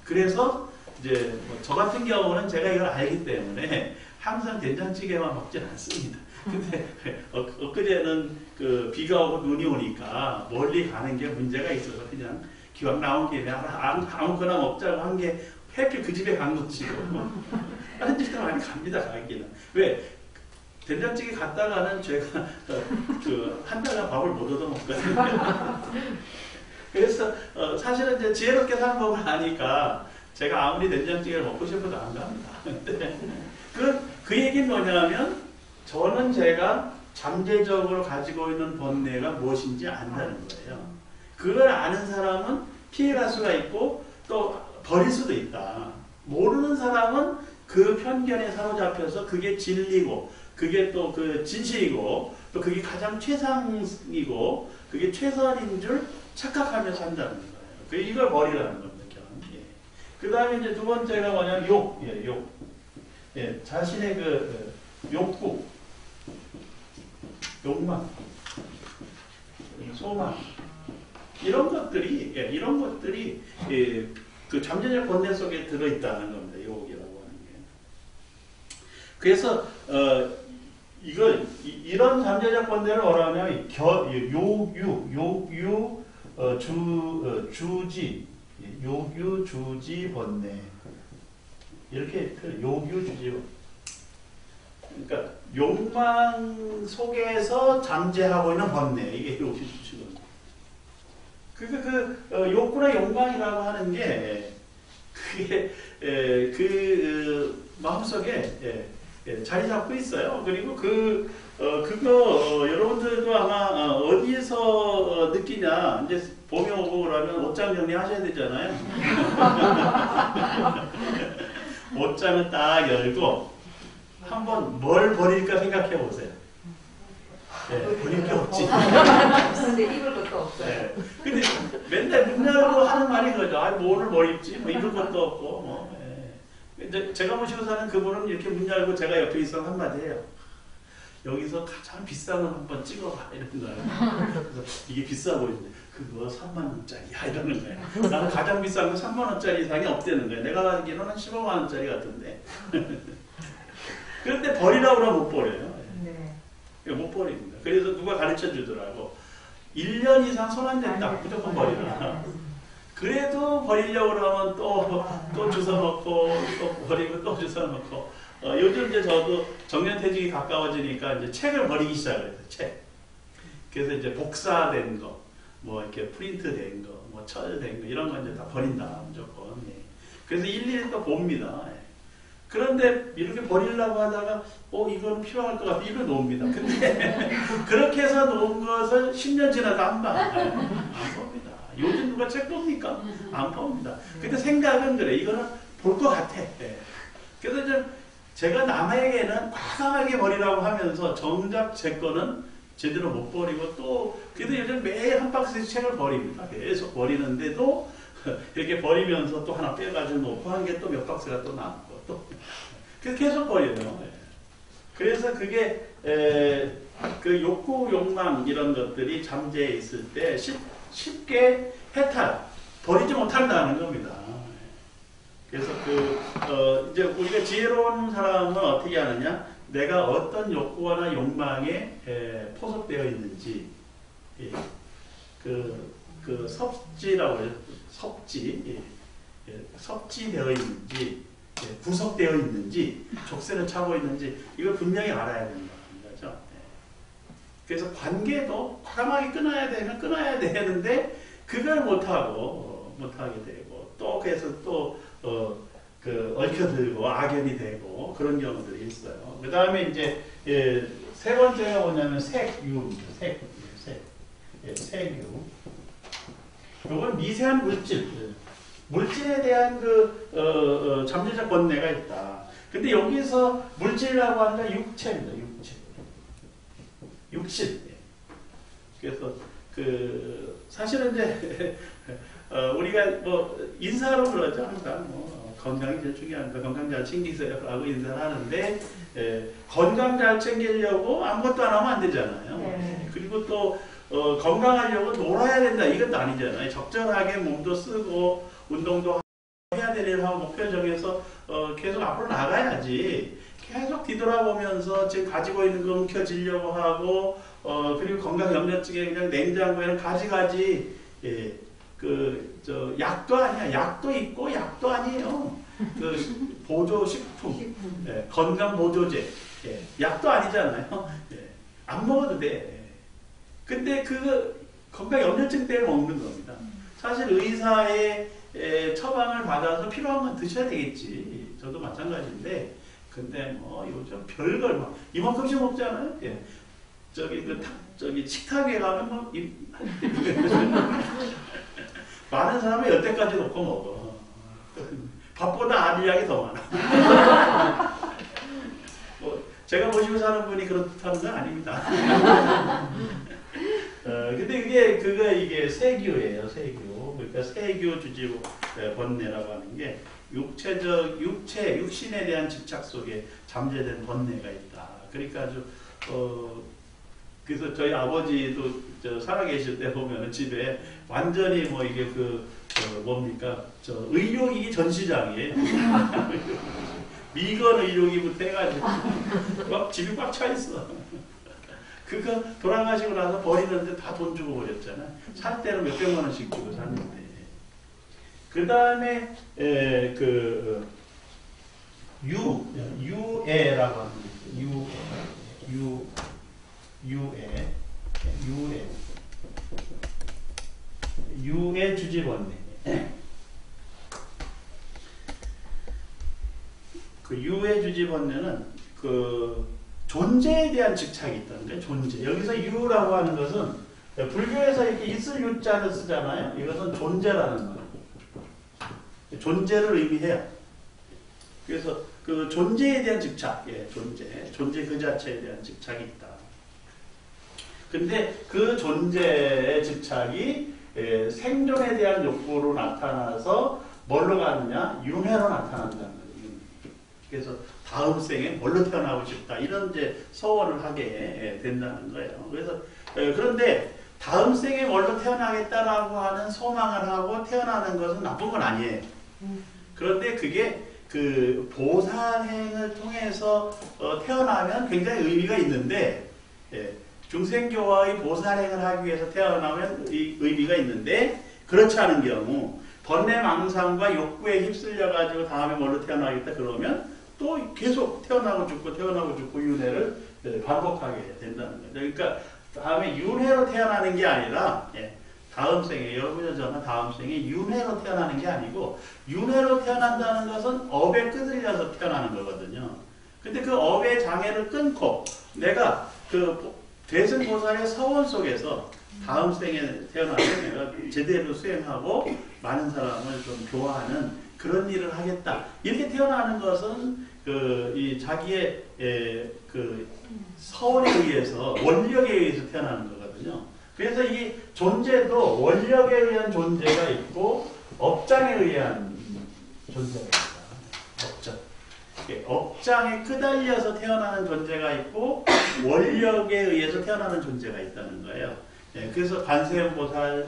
그래서 이제 저 같은 경우는 제가 이걸 알기 때문에 항상 된장찌개만 먹진 않습니다. 근데 엊그제는 비가 오고 눈이 오니까 멀리 가는 게 문제가 있어서 그냥 기왕 나온 김에 아무거나 먹자고 한 게 하필 그 집에 간 것이고 다른 집도 많이 갑니다. 가기는. 왜? 된장찌개 갔다가는 제가 한 달간 밥을 못 얻어 먹거든요. 그래서 사실은 이제 지혜롭게 사는 법을 아니까 제가 아무리 된장찌개를 먹고 싶어도 안 갑니다. 그 얘기는 뭐냐면 저는 제가 잠재적으로 가지고 있는 번뇌가 무엇인지 안다는 거예요. 그걸 아는 사람은 피해갈 수가 있고 또 버릴 수도 있다. 모르는 사람은 그 편견에 사로잡혀서 그게 진리고 그게 또 그 진실이고 또 그게 가장 최상이고 그게 최선인 줄 착각하면서 한다는 거예요. 이걸 버리라는 겁니다. 예. 그 다음에 이제 두 번째가 뭐냐면 욕. 예, 자신의 욕구, 욕망, 소망 이런 것들이 그 잠재적 번뇌 속에 들어있다는 겁니다. 욕이라고 하는 게. 그래서 이런 잠재적 번뇌를 뭐라 하냐면 요유, 주지 번뇌 이렇게 요유, 주지 번뇌. 그러니까 욕망 속에서 잠재하고 있는 번뇌 이게 요유, 주지 번뇌. 욕구나 욕망이라고 하는 게 그게 마음속에 자리 잡고 있어요. 그리고 그거 여러분들도 아마 어디서 느끼냐 이제 봄이 오고 그러면 옷장 정리하셔야 되잖아요. 옷장은 딱 열고 한번 뭘 버릴까 생각해 보세요. 버릴 게 없지. 근데 입을 것도 없어요. 근데 맨날 문 열고 하는 말이 그거죠. 뭐를 버릴지 뭐 입을 것도 없고 이제 제가 모시고 사는 그분은 이렇게 문 열고 제가 옆에 있어 한마디 해요. 여기서 가장 비싼 걸 한번 찍어봐 이러는 거예요. 그래서 이게 비싸 보이는데 그거 3만 원짜리야 이러는 거예요. 나는 가장 비싼 거 3만 원짜리 이상이 없다는 거예요. 내가 가기에는 한 15만 원짜리 같은데. 그런데 버리라고 하면 못 버려요. 네. 못 버립니다. 그래서 누가 가르쳐 주더라고. 1년 이상 손 안 댔다. 무조건 버리라. 그래도 버리려고 하면 또 주워놓고 또 버리고 또 주워놓고 요즘 이제 저도 정년퇴직이 가까워지니까 이제 책을 버리기 시작을 했어요. 책. 그래서 이제 복사된 거, 뭐 이렇게 프린트된 거, 뭐 철된 거 이런 거 이제 다 버린다 무조건. 예. 그래서 일일이 또 봅니다. 예. 그런데 이렇게 버리려고 하다가 이건 필요할 것 같아 이거 놓습니다. 근데 그렇게 해서 놓은 것을 10년 지나도 안 봅니다. 요즘 누가 책 봅니까? 안 봅니다. 근데 생각은 그래. 이거는 볼 것 같아. 예. 그래서 제가 남에게는 과감하게 버리라고 하면서 정작 제 거는 제대로 못 버리고 또 그래도 요즘 매일 한 박스씩 책을 버립니다. 계속 버리는데도 이렇게 버리면서 또 하나 빼가지고 놓고 한 게 또 몇 박스가 또 남고 또 그래서 계속 버려요. 그래서 그게 그 욕구, 욕망 이런 것들이 잠재해 있을 때 쉽게 해탈, 버리지 못한다는 겁니다. 그래서 이제 우리가 지혜로운 사람은 어떻게 하느냐? 내가 어떤 욕구나 욕망에 포섭되어 있는지, 그 섭지라고 해요. 섭지, 섭지되어 있는지, 구속되어 있는지, 족쇄를 차고 있는지, 이걸 분명히 알아야 된다는 거죠. 그래서 관계도 과감하게 끊어야 되면 끊어야 되는데, 그걸 못하게 되고, 또 그래서 또, 얽혀들고 악연이 되고, 그런 경우들이 있어요. 그 다음에 이제, 세 번째가 뭐냐면 색유입니다. 색유. 이건 미세한 물질. 물질에 대한 잠재적 번뇌가 있다. 근데 여기서 물질이라고 하는 건 육체입니다. 육신. 그래서 사실은 이제 우리가 뭐 인사로 그러죠. 항상 건강이 제일 중요합니다. 건강 잘 챙기세요라고 인사를 하는데 건강 잘 챙기려고 아무것도 안 하면 안 되잖아요. 네. 그리고 또 건강하려고 놀아야 된다 이것도 아니잖아요. 적절하게 몸도 쓰고 운동도 해야 될 일을 하고 목표 정해서 계속 앞으로 나가야지. 계속 뒤돌아보면서 지금 가지고 있는 거 움켜쥐려고 하고 그리고 건강 염려증에 그냥 냉장고에는 가지가지 약도 아니야. 약도 있고 약도 아니에요. 보조식품, 건강 보조제, 약도 아니잖아요. 안 먹어도 돼. 근데 건강 염려증 때문에 먹는 겁니다. 사실 의사의 처방을 받아서 필요한 건 드셔야 되겠지. 저도 마찬가지인데, 근데 뭐 요즘 별걸 막 이만큼씩 먹잖아요. 저기 식탁에 가면 뭐 많은 사람은 10대까지 놓고 먹어. 밥보다 알약이 더 많아. 제가 모시고 사는 분이 그렇다는 건 아닙니다. 근데 이게 세규예요, 세규. 그러니까 세규 주지 번뇌라고 하는 게 육신에 대한 집착 속에 잠재된 번뇌가 있다. 그러니까 아주, 그래서 저희 아버지도 살아계실 때 보면 집에 완전히 뭐 이게 뭡니까? 의료기기 전시장이에요. 미건 의료기부터 해가지고 막 집이 꽉 차 있어. 그거 돌아가시고 나서 버리는데 다 돈 주고 버렸잖아. 살 때는 몇백만 원씩 주고 샀는데. 그 다음에 유애라고 하는 게 있어요. 유애 주지번뇌. 유애 주지번뇌는 존재에 대한 집착이 있다는 거예요. 존재. 여기서 유라고 하는 것은 불교에서 이렇게 있을 유자를 쓰잖아요. 이것은 존재라는 거예요. 존재를 의미해요. 그래서 존재에 대한 집착, 존재 그 자체에 대한 집착이 있다. 근데 그 존재의 집착이 생존에 대한 욕구로 나타나서 뭘로 가느냐? 윤회로 나타난다는 거예요. 그래서 다음 생에 뭘로 태어나고 싶다 이런 이제 소원을 하게 된다는 거예요. 그래서 그런데 다음 생에 뭘로 태어나겠다라고 하는 소망을 하고 태어나는 것은 나쁜 건 아니에요. 그런데 그게 보살행을 통해서 태어나면 굉장히 의미가 있는데 중생교화의 보살행을 하기 위해서 태어나면 의미가 있는데 그렇지 않은 경우 번뇌 망상과 욕구에 휩쓸려 가지고 다음에 뭘로 태어나겠다 그러면 또 계속 태어나고 죽고 윤회를 반복하게 된다는 거죠. 그러니까 다음에 윤회로 태어나는 게 아니라 다음 생에 여러분이 저는 다음 생에 윤회로 태어나는 게 아니고 윤회로 태어난다는 것은 업에 끄들려서 태어나는 거거든요. 근데 그 업의 장애를 끊고 내가 대승보살의 서원 속에서 다음 생에 태어나면 내가 제대로 수행하고 많은 사람을 좀 교화하는 그런 일을 하겠다. 이렇게 태어나는 것은 이 자기의 그 서원에 의해서 원력에 의해서 태어나는 거거든요. 그래서 이 존재도 원력에 의한 존재가 있고 업장에 의한 존재가 있다. 업장. 업장에 끄달려서 태어나는 존재가 있고 원력에 의해서 태어나는 존재가 있다는 거예요. 그래서 관세음보살,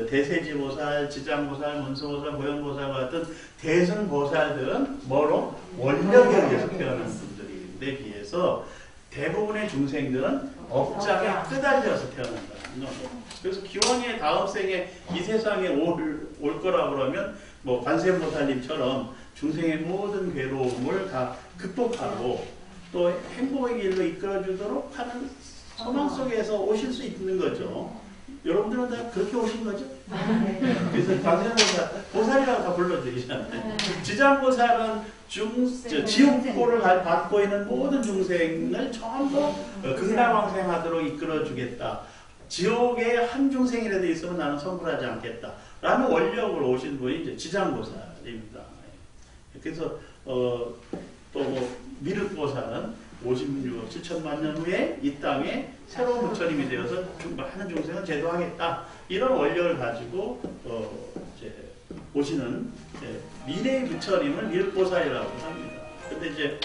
대세지보살, 지장보살, 문수보살, 고영보살 같은 대승보살들은 뭐로? 원력에 의해서 태어난 분들인데 비해서 대부분의 중생들은 업장에 끄달려서 태어난다는 거예요. 그래서 기왕에 다음 생에 이 세상에 올 거라고 그러면 뭐 관세음보살님처럼 중생의 모든 괴로움을 다 극복하고 또 행복의 길로 이끌어주도록 하는 소망 속에서 오실 수 있는 거죠. 여러분들은 다 그렇게 오신 거죠? 그래서 관세음보살, 보살이라고 다 불러드리잖아요. 지장보살은 지옥보를 받고 있는 모든 중생을 전부 극락왕생하도록 이끌어주겠다. 지옥에 한 중생이라도 있으면 나는 선불하지 않겠다. 라는 원력으로 오신 분이 이제 지장보살입니다. 그래서 또 뭐 미륵보살은 56억 7천만 년 후에 이 땅에 새로운 부처님이 되어서 많은 중생을 제도하겠다. 이런 원력을 가지고 이제 오시는 미래의 부처님을 미륵보살이라고 합니다. 근데 이제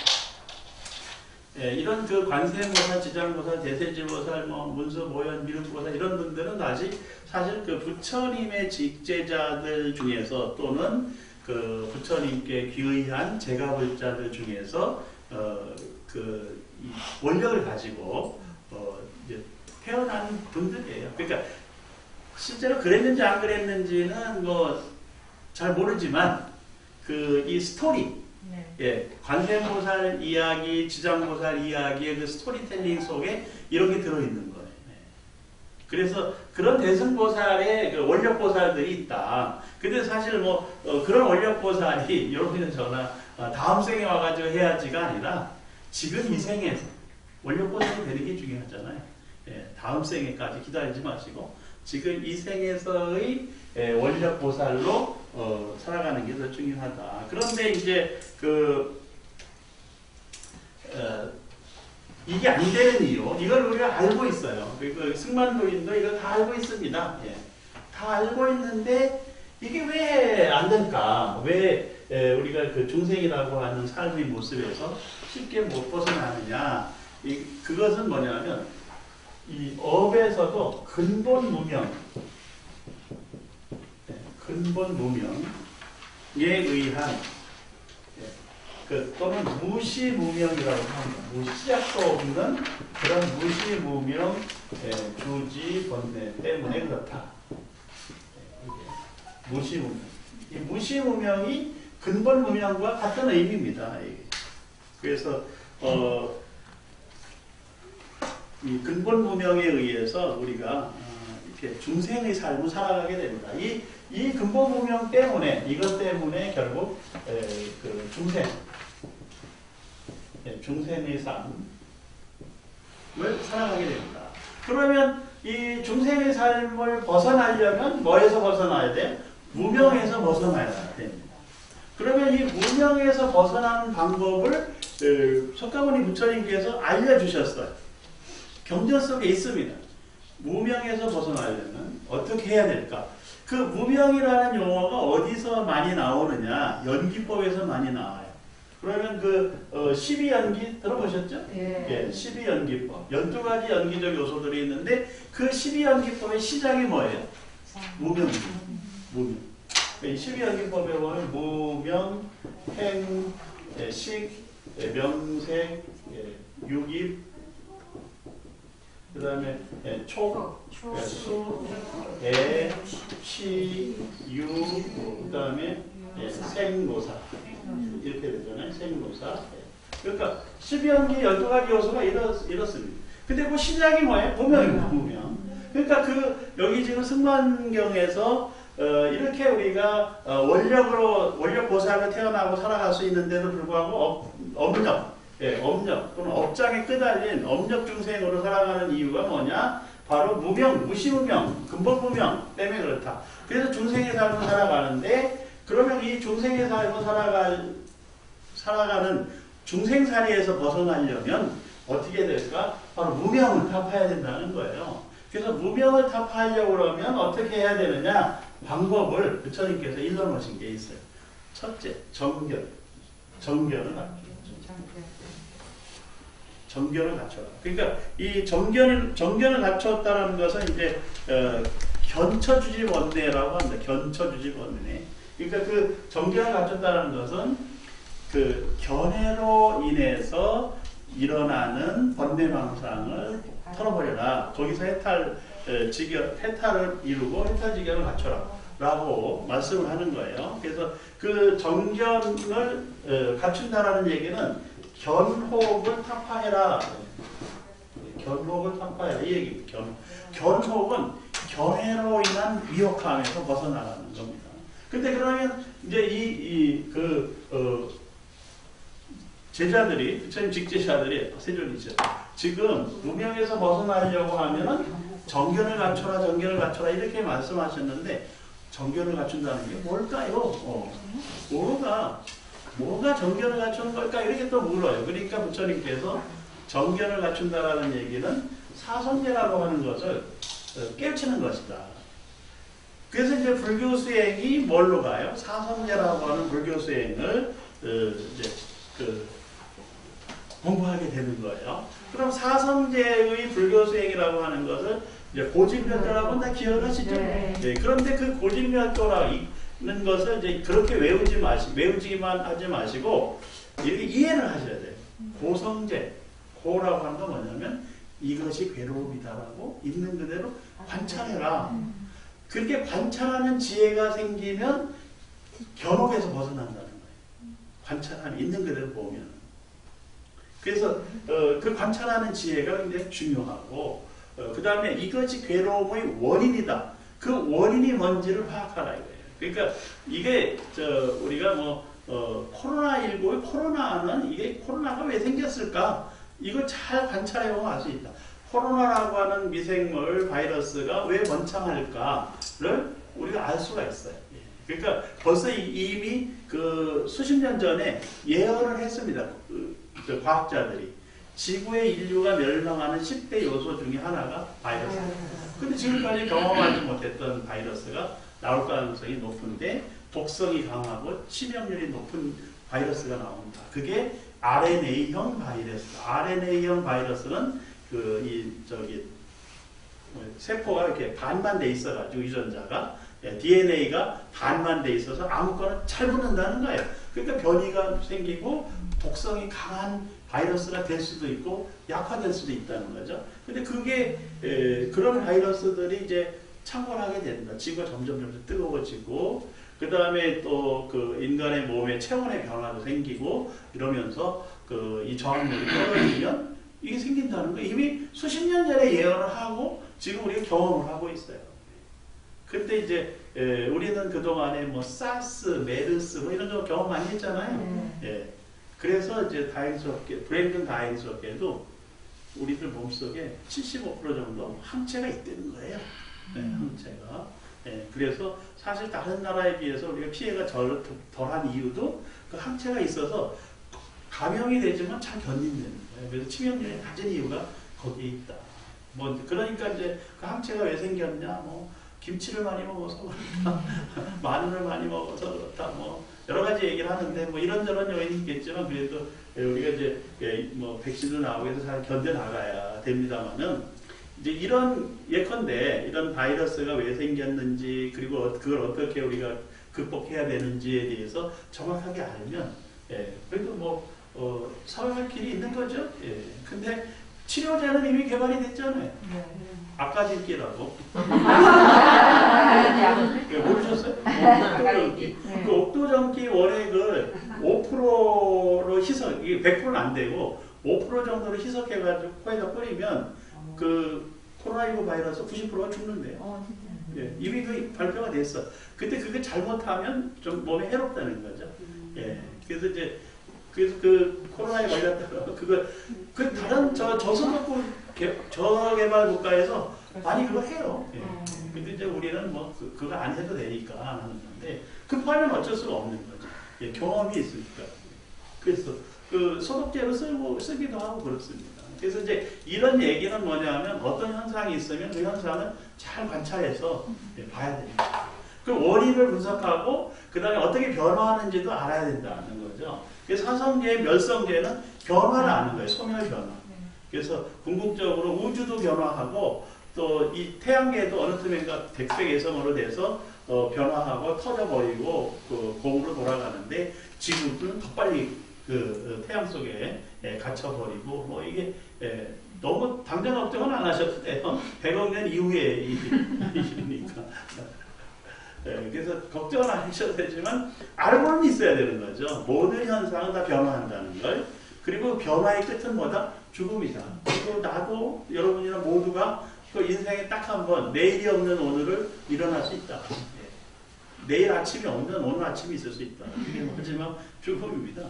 이런 그 관세음보살, 지장보살, 대세지보살, 뭐 문수보현, 미륵보살 이런 분들은 아직 사실 그 부처님의 직제자들 중에서 또는 그 부처님께 귀의한 제가불자들 중에서 이 원력을 가지고 이제 태어난 분들이에요. 그러니까 실제로 그랬는지 안 그랬는지는 뭐 잘 모르지만 이 스토리, 관세음보살 이야기, 지장보살 이야기의 그 스토리텔링 속에 이런 게 들어있는 거예요. 그래서 그런 대승보살의 그 원력보살들이 있다. 근데 사실 뭐 그런 원력보살이 여러분이나 저나 다음 생에 와가지고 해야지가 아니라 지금 이 생에서 원력보살이 되는 게 중요하잖아요. 다음 생에까지 기다리지 마시고 지금 이 생에서의 원력보살로 살아가는 게 더 중요하다. 그런데 이제 이게 안 되는 이유, 이걸 우리가 알고 있어요. 그 승만도인도 이걸 다 알고 있습니다. 다 알고 있는데 이게 왜 안 될까? 왜 우리가 그 중생이라고 하는 삶의 모습에서 쉽게 못 벗어나느냐? 그것은 뭐냐면 이 업에서도 근본 무명에 의한 또는 무시무명이라고 합니다. 시작도 없는 그런 무시무명 주지 번뇌 때문에 그렇다. 무시무명. 이 무시무명이 근본 무명과 같은 의미입니다. 그래서 이 근본 무명에 의해서 우리가 이렇게 중생의 삶을 살아가게 됩니다. 이 근본 무명 때문에 이것 때문에 결국 그 중생의 삶을 살아가게 됩니다. 그러면 이 중생의 삶을 벗어나려면 뭐에서 벗어나야 돼요? 무명에서 벗어나야 됩니다. 그러면 이 무명에서 벗어나는 방법을 석가모니 부처님께서 알려주셨어요. 경전 속에 있습니다. 무명에서 벗어나려면 어떻게 해야 될까? 그 무명이라는 용어가 어디서 많이 나오느냐? 연기법에서 많이 나와요. 그러면 12연기 들어보셨죠? 예, 12연기법. 12가지 연기적 요소들이 있는데 그 12연기법의 시작이 뭐예요? 무명입니다. 무명. 이 12연기법에 보면 무명, 행, 식, 명색, 유입, 그 다음에 촉, 수, 애, 시, 유, 그 다음에 생노사. 이렇게 되잖아요. 생노사. 그러니까 12연기 12가지 요소가 이렇습니다. 근데 그 시작이 뭐예요? 무명입니다. 무명. 그러니까 여기 지금 승만경에서 이렇게 우리가 원력 보살로 태어나고 살아갈 수 있는데도 불구하고 업력 또는 업장에 끄달린 업력 중생으로 살아가는 이유가 뭐냐? 바로 무명, 무시무명, 근본무명 때문에 그렇다. 그래서 중생의 삶을 살아가는데 그러면 이 중생의 삶을 살아가는 중생사리에서 벗어나려면 어떻게 될까? 바로 무명을 타파해야 된다는 거예요. 그래서 무명을 타파하려고 그러면 어떻게 해야 되느냐? 방법을 부처님께서 일러놓으신 게 있어요. 첫째, 정견. 정견을 갖춰라. 정견을 갖춰라. 그러니까 이 정견을 갖췄다는 것은 이제 견처주지원내라고 합니다. 견처주지원내. 그러니까 그 정견을 갖췄다는 것은 그 견해로 인해서 일어나는 번뇌망상을 털어버려라. 거기서 해탈을 이루고 해탈지견을 갖춰라. 라고 말씀을 하는 거예요. 그래서 그 정견을 갖춘다라는 얘기는 견혹을 타파해라. 견혹을 타파해라. 이 얘기입니다. 견혹은 견해로 인한 위협감에서 벗어나가는 겁니다. 근데 그러면 이제 제자들이, 부처님 직제자들이, 세존이죠. 지금 무명에서 벗어나려고 하면은 정견을 갖춰라, 정견을 갖춰라 이렇게 말씀하셨는데 정견을 갖춘다는 게 뭘까요? 뭐가 정견을 갖추는 걸까? 이렇게 또 물어요. 그러니까 부처님께서 정견을 갖춘다라는 얘기는 사선제라고 하는 것을 깨우치는 것이다. 그래서 이제 불교 수행이 뭘로 가요? 사선제라고 하는 불교 수행을 공부하게 되는 거예요. 그럼 사선제의 불교 수행이라고 하는 것을 이제 고진멸도라고 다 기억하시죠? 네. 네, 그런데 그 고진멸도라는 것을 이제 그렇게 외우지만 하지 마시고 이렇게 이해를 하셔야 돼요. 고성제, 고라고 하는 건 뭐냐면 이것이 괴로움이다라고 있는 그대로 관찰해라. 그렇게 관찰하는 지혜가 생기면 견혹에서 벗어난다는 거예요. 관찰하는 있는 그대로 보면. 그래서 그 관찰하는 지혜가 굉장히 중요하고 그 다음에 이것이 괴로움의 원인이다. 그 원인이 뭔지를 파악하라 이거예요. 그러니까 이게 우리가 코로나19의 코로나는 이게 코로나가 왜 생겼을까? 이거 잘 관찰해보면 알 수 있다. 코로나라고 하는 미생물 바이러스가 왜 번창할까를 우리가 알 수가 있어요. 그러니까 벌써 이미 그 수십 년 전에 예언을 했습니다. 과학자들이. 지구의 인류가 멸망하는 10대 요소 중에 하나가 바이러스입니다. 근데 지금까지 경험하지 못했던 바이러스가 나올 가능성이 높은데 독성이 강하고 치명률이 높은 바이러스가 나옵니다. 그게 RNA형 바이러스. RNA형 바이러스는 세포가 이렇게 반만 돼 있어가지고 유전자가 DNA가 반만 돼 있어서 아무거나 잘 붙는다는 거예요. 그러니까 변이가 생기고 독성이 강한 바이러스가 될 수도 있고 약화될 수도 있다는 거죠. 근데 그게 그런 바이러스들이 이제 창궐하게 된다. 지구가 점점 뜨거워지고 그 다음에 또 그 인간의 몸에 체온의 변화도 생기고 이러면서 이 저항력이 떨어지면 이게 생긴다는 거 이미 수십 년 전에 예언을 하고 지금 우리가 경험을 하고 있어요. 그때 이제 우리는 그동안에 사스, 메르스 이런 거 경험 많이 했잖아요. 그래서 이제 불행중 다행스럽게도 우리들 몸속에 75% 정도 항체가 있다는 거예요. 항체가. 그래서 사실 다른 나라에 비해서 우리가 피해가 덜한 이유도 그 항체가 있어서 감염이 되지만 잘 견딘다는 거예요. 그래서 치명률이 낮은 이유가 거기에 있다. 그러니까 이제 그 항체가 왜 생겼냐? 김치를 많이 먹어서 그렇다. 마늘을 많이 먹어서 그렇다. 여러 가지 얘기를 하는데 이런저런 요인이 있겠지만 그래도 우리가 이제 백신도 나오고 해서 잘 견뎌나가야 됩니다만은 이제 예컨대 이런 바이러스가 왜 생겼는지 그리고 그걸 어떻게 우리가 극복해야 되는지에 대해서 정확하게 알면 그래도 살아갈 길이 있는 거죠. 근데 치료제는 이미 개발이 됐잖아요. 아까질기라고. 모르셨어요? 그 옥도전기 원액을 5%로 희석, 이게 100%는 안 되고 5% 정도로 희석해가지고 코에다 뿌리면 그 코로나19 바이러스 90%가 죽는데요. 이미 그 발표가 됐어. 근데 그게 잘못하면 좀 몸에 해롭다는 거죠. 그래서 그 코로나에 걸렸다고 그 다른 저소득국 저개발 국가에서 많이 그걸 해요. 근데 이제 우리는 그거 안 해도 되니까 하는 건데 급하면 어쩔 수가 없는 거죠. 경험이 있으니까. 그래서 그 소독제로 쓰기도 하고 그렇습니다. 그래서 이제 이런 얘기는 뭐냐면 어떤 현상이 있으면 그 현상을 잘 관찰해서 봐야 됩니다. 그 원인을 분석하고 그 다음에 어떻게 변화하는지도 알아야 된다는 거죠. 그래서 산성계, 멸성계는 변화를 아는 거예요. 소멸 변화. 그래서 궁극적으로 우주도 변화하고 또 이 태양계도 어느 틈인가 백색외성으로 돼서 변화하고 터져버리고 그 공으로 돌아가는데 지구는 더 빨리 그 태양 속에 갇혀버리고 뭐 이게 너무 당장 걱정은 안 하셔도 돼요. 100억 년 이후의 일이니까. 그래서 걱정은 안 하셔도 되지만 알고는 있어야 되는 거죠. 모든 현상은 다 변화한다는 걸. 그리고 변화의 끝은 뭐다? 죽음이다. 그리고 나도 여러분이나 모두가 그 인생에 딱 한 번 내일이 없는 오늘을 일어날 수 있다. 내일 아침이 없는 오늘 아침이 있을 수 있다. 이게 마지막 죽음입니다.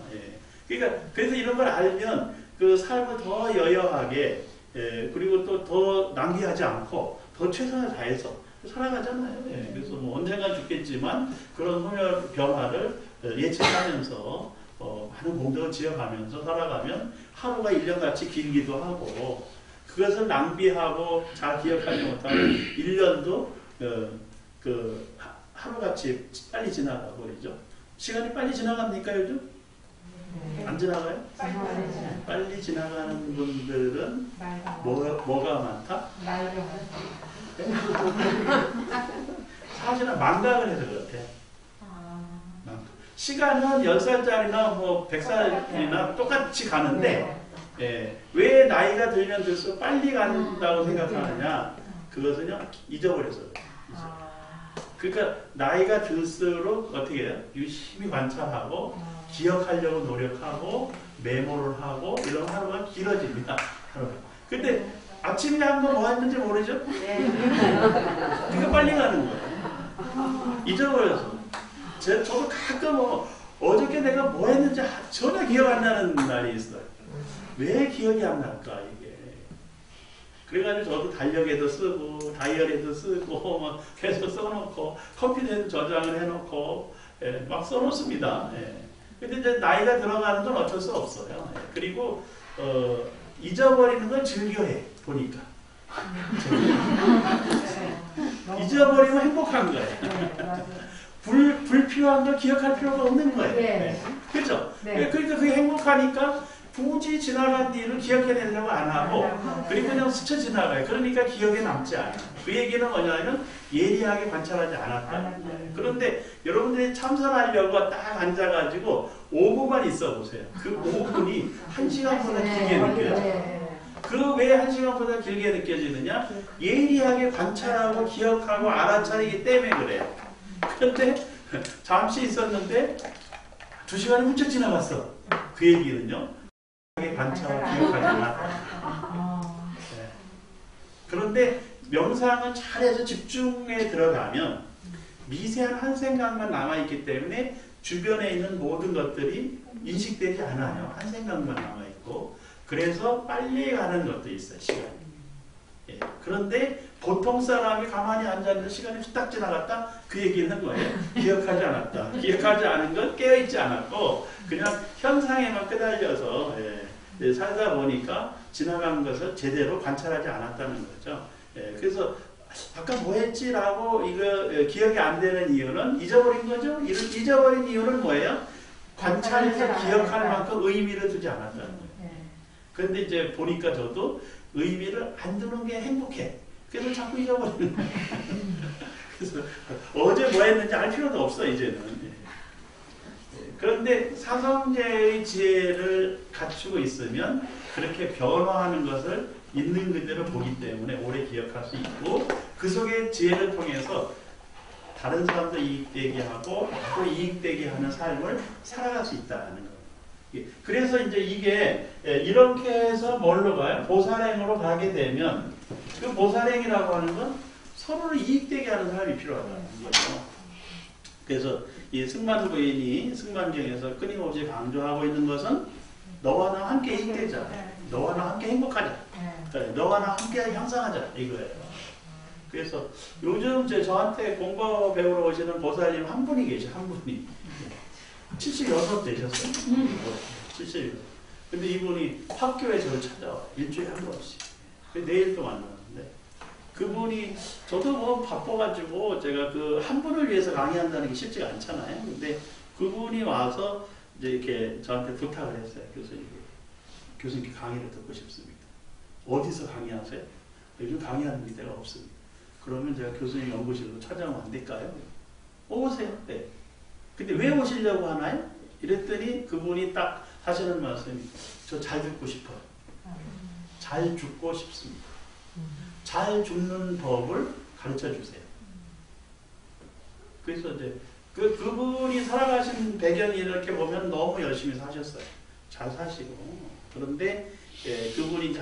그러니까 그래서 이런 걸 알면 그 삶을 더 여여하게 그리고 또 더 낭비하지 않고 더 최선을 다해서 살아가잖아요. 그래서 뭐 언젠가 죽겠지만 그런 소멸 변화를 예측하면서 많은 공덕을 지어가면서 살아가면 하루가 1년같이 길기도 하고 그것을 낭비하고 잘 기억하지 못하면 1년도 하루같이 빨리 지나가 버리죠. 시간이 빨리 지나갑니까 요즘? 안 지나가요? 빨리 지나가는 분들은 뭐가 많다? 사실은 망각을 해서 그렇대. 시간은 10살짜리나 뭐 100살이나 똑같이 가는데 왜 나이가 들면 들수록 빨리 간다고 생각하느냐? 그것은요 잊어버려서. 그러니까 나이가 들수록 어떻게 해요? 유심히 관찰하고 기억하려고 노력하고 메모를 하고 이런 하루가 길어집니다. 하루가. 근데 아침에 한 거 뭐 했는지 모르죠? 그러니까 빨리 가는 거예요. 잊어버려서. 저도 가끔 어저께 내가 뭐 했는지 전혀 기억 안 나는 날이 있어요. 왜 기억이 안 날까 이게. 그래가지고 저도 달력에도 쓰고 다이어리에도 쓰고 막 계속 써놓고 컴퓨터에도 저장을 해놓고 막 써놓습니다. 근데 이제 나이가 들어가는 건 어쩔 수 없어요. 그리고 잊어버리는 걸 즐겨해 보니까. 잊어버리면 행복한 거예요. 불필요한 걸 기억할 필요가 없는 거예요. 그렇죠? 그러니까 그게 행복하니까 굳이 지나간 일을 기억해내려고 안 하고 그리고 그냥 스쳐 지나가요. 그러니까 기억에 남지 않아요. 그 얘기는 뭐냐면 예리하게 관찰하지 않았다는 거예요. 그런데 여러분들이 참선하려고 딱 앉아가지고 5분만 있어 보세요. 그 5분이 1시간보다 길게 느껴져요. 그 왜 1시간보다 길게 느껴지느냐? 예리하게 관찰하고 기억하고 알아차리기 때문에 그래요. 그런데 잠시 있었는데 2시간이 훌쩍 지나갔어. 그 얘기는요. 관찰하고 기억하지 않았다. 그런데 명상을 잘해서 집중에 들어가면 미세한 한 생각만 남아있기 때문에 주변에 있는 모든 것들이 인식되지 않아요. 한 생각만 남아있고 그래서 빨리 가는 것도 있어요. 시간이. 그런데 보통 사람이 가만히 앉았는데 시간이 후딱 지나갔다? 그 얘기는 뭐예요? 기억하지 않았다. 기억하지 않은 건 깨어있지 않았고 그냥 현상에만 끄달려서 살다 보니까 지나간 것을 제대로 관찰하지 않았다는 거죠. 그래서 아까 뭐 했지라고 이거 기억이 안 되는 이유는 잊어버린 거죠. 잊어버린 이유는 뭐예요? 관찰해서 기억할 만큼 의미를 두지 않았다는 거예요. 그런데 이제 보니까 저도 의미를 안 두는 게 행복해. 그래서 자꾸 잊어버리는 거예요. 그래서 어제 뭐 했는지 알 필요도 없어 이제는. 그런데 사성제의 지혜를 갖추고 있으면 그렇게 변화하는 것을 있는 그대로 보기 때문에 오래 기억할 수 있고 그 속의 지혜를 통해서 다른 사람도 이익되게 하고 또 이익되게 하는 삶을 살아갈 수 있다는 거예요. 그래서 이제 이게 이렇게 해서 뭘로 가요? 보살행으로 가게 되면 그 보살행이라고 하는 건 서로를 이익되게 하는 사람이 필요하다는 거죠. 그래서 이 승만 부인이 승만경에서 끊임없이 강조하고 있는 것은 너와 나 함께 이익되자. 너와 나 함께 행복하자. 너와 나 함께 향상하자. 이거예요. 그래서 요즘 저한테 공부 배우러 오시는 보살님 한 분이 계셔. 한 분이. 76 되셨어요. 70일. 근데 이분이 학교에 저를 찾아와요. 일주일에 한 번씩. 내일 또 만나는데 그분이 저도 뭐 바빠가지고 제가 그 한 분을 위해서 강의한다는 게 쉽지가 않잖아요. 근데 그분이 와서 이제 이렇게 저한테 부탁을 했어요. 교수님께 강의를 듣고 싶습니다. 어디서 강의하세요? 요즘 강의하는 데가 없습니다. 그러면 제가 교수님 연구실로 찾아오면 안 될까요? 오세요. 네. 근데 왜 오시려고 하나요? 이랬더니 그분이 딱 하시는 말씀이 저 잘 듣고 싶어요. 잘 죽고 싶습니다. 잘 죽는 법을 가르쳐 주세요. 그래서 이제 그분이 살아가신 배경이 이렇게 보면 너무 열심히 사셨어요. 잘 사시고. 그런데 그분이 이제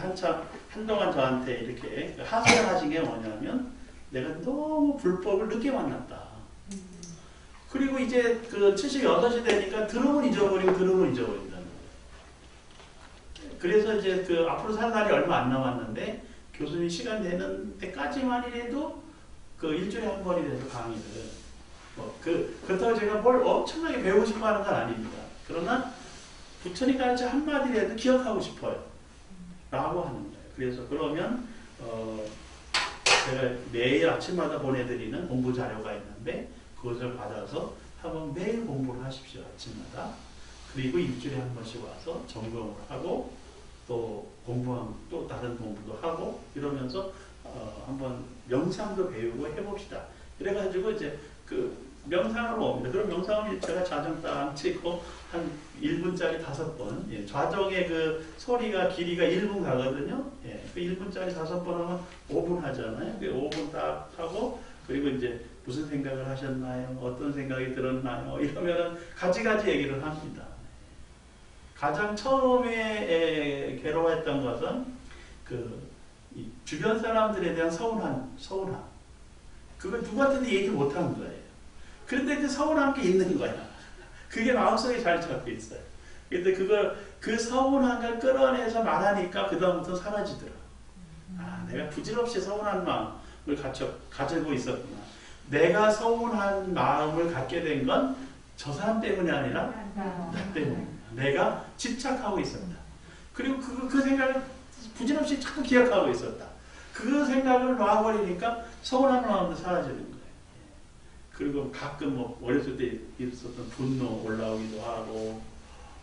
한동안 저한테 이렇게 하소연 하신 게 뭐냐면 내가 너무 불법을 늦게 만났다. 그리고 이제 그 76이 되니까 들으면 잊어버리고 들으면 잊어버린다는 거예요. 그래서 이제 그 앞으로 살 날이 얼마 안 남았는데 교수님 시간 되는 때까지만이라도 그 일주일에 한 번이라도 강의를 그렇다고 제가 뭘 엄청나게 배우고 싶어 하는 건 아닙니다. 그러나 부처님 가르쳐 한마디라도 기억하고 싶어요. 라고 하는 거예요. 그래서 그러면 제가 매일 아침마다 보내드리는 공부 자료가 있는데 그것을 받아서 한번 매일 공부를 하십시오. 아침마다. 그리고 일주일에 한 번씩 와서 점검을 하고 또 공부하면 또 다른 공부도 하고 이러면서 한번 명상도 배우고 해봅시다. 그래가지고 이제 그 명상으로 옵니다. 그럼 명상을 제가 자정 딱 치고 한 1분짜리 5번. 예, 좌정의 그 소리가 길이가 1분 가거든요. 예, 그 1분짜리 5번 하면 5분 하잖아요. 그 5분 딱 하고 그리고 이제 무슨 생각을 하셨나요? 어떤 생각이 들었나요? 이러면은 가지가지 얘기를 합니다. 가장 처음에 괴로워했던 것은 이 주변 사람들에 대한 서운함. 그걸 누구한테도 얘기 못하는 거예요. 그런데 그 서운한 게 있는 거야. 그게 마음속에 잘 잡혀 있어요. 근데 그 서운한 걸 끌어내서 말하니까 그다음부터 사라지더라. 아, 내가 부질없이 서운한 마음을 가지고 있었구나. 내가 서운한 마음을 갖게 된 건 저 사람 때문이 아니라 나 때문이야. 내가 집착하고 있었다. 그리고 그 생각을 부질없이 자꾸 기억하고 있었다. 그 생각을 놔버리니까 서운한 마음도 사라지는 거예요. 그리고 가끔 뭐 어렸을 때 있었던 분노 올라오기도 하고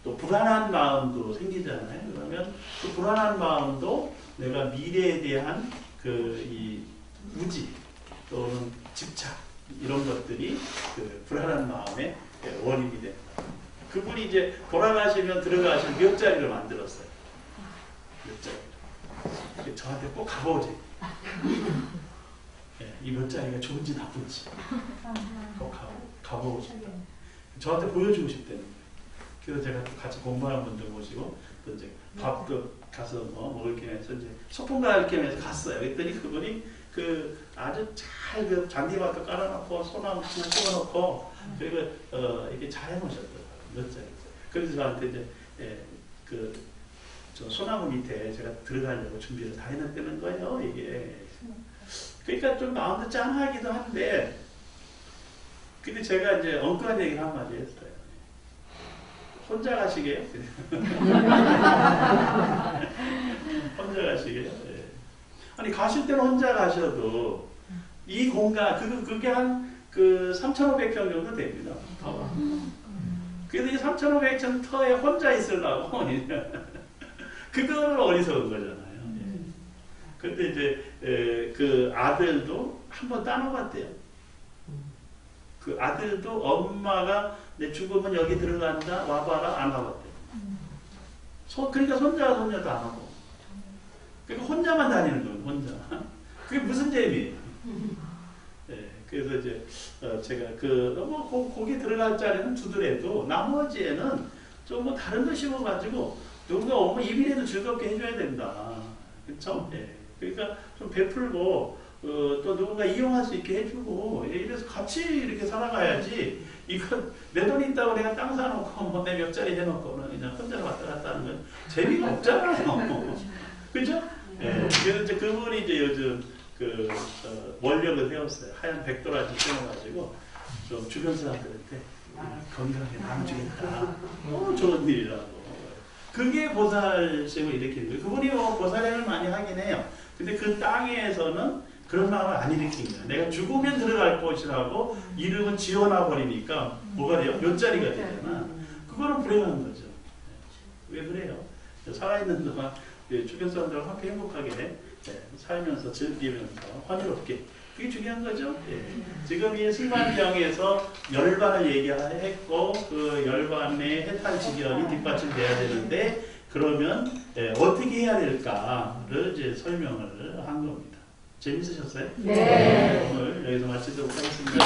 또 불안한 마음도 생기잖아요. 그러면 그 불안한 마음도 내가 미래에 대한 이 무지 또는 집착 이런 것들이 그 불안한 마음의 원인이 됩니다. 그분이 이제 돌아가시면 들어가실 몇 자리를 만들었어요. 몇 자리. 저한테 꼭 가보지. 이 몇 자리가 좋은지 나쁜지 꼭 가보고 싶다. 저한테 보여주고 싶다는 거예요. 그래서 제가 또 같이 공부하는 분들 모시고 또 이제 밥도 가서 먹을 겸해서 이제 소풍 갈 겸해서 갔어요. 그랬더니 그분이 아주 잘 잔디밭도 깔아놓고 소나무 하나 찍어놓고 그리고 이렇게 잘 해놓으셨더라고요. 몇 자리. 그래서 저한테 이제 저 소나무 밑에 제가 들어가려고 준비를 다 해놨다는 거예요. 이게. 그러니까 좀 마음도 짠하기도 한데 근데 제가 이제 엉뚱한 얘기를 한마디 했어요. 혼자 가시게요? 혼자 가시게요? 네. 아니 가실 때는 혼자 가셔도 이 공간 그게 한 3,500평 정도 됩니다. 그래서 이 3,500평 터에 혼자 있으려고 그거는 어리석은 거잖아요. 근데 이제 그 아들도 한번 따놓았대요. 그 아들도 엄마가 내 죽으면 여기 들어간다 와봐라 안 와봤대요. 그러니까 손자도 안 하고. 그러니까 혼자만 다니는 거예요. 혼자. 그게 무슨 재미예요? 네, 그래서 이제 제가 거기 들어갈 자리는 두더라도 나머지에는 좀 뭐 다른 거 심어가지고 누군가 오면 입이라도 즐겁게 해줘야 된다. 그렇죠? 네. 그러니까 좀 베풀고 또 누군가 이용할 수 있게 해주고 이래서 같이 이렇게 살아가야지. 이건 내 돈 있다고 내가 땅 사놓고 뭐 내 몇 자리 해놓고는 그냥 혼자 왔다 갔다 하는 건 재미가 없잖아요. 그죠? 네. 그래서 이제 그분이 이제 요즘 원력을 세웠어요. 하얀 백도라지 세워가지고 좀 주변 사람들한테 건강하게 나눠주겠다. 좋은 일이라고. 그게 보살심을 일으키는 거예요. 그분이 뭐 보살행을 많이 하긴 해요. 근데 그 땅에서는 그런 마음을 안 일으킨 거예요. 내가 죽으면 들어갈 곳이라고 이름은 지어놔 버리니까 뭐가 돼요? 몇 자리가 되잖아. 그거는 불행한 거죠. 왜 그래요? 살아있는 동안 주변 사람들과 함께 행복하게 살면서 즐기면서 환희롭게, 그게 중요한 거죠. 지금 이 승관경에서 열반을 얘기했고 그 열반의 해탈지견이 뒷받침돼야 되는데 그러면 어떻게 해야 될까를 이제 설명을 한 겁니다. 재밌으셨어요? 네. 오늘 여기서 마치도록 하겠습니다.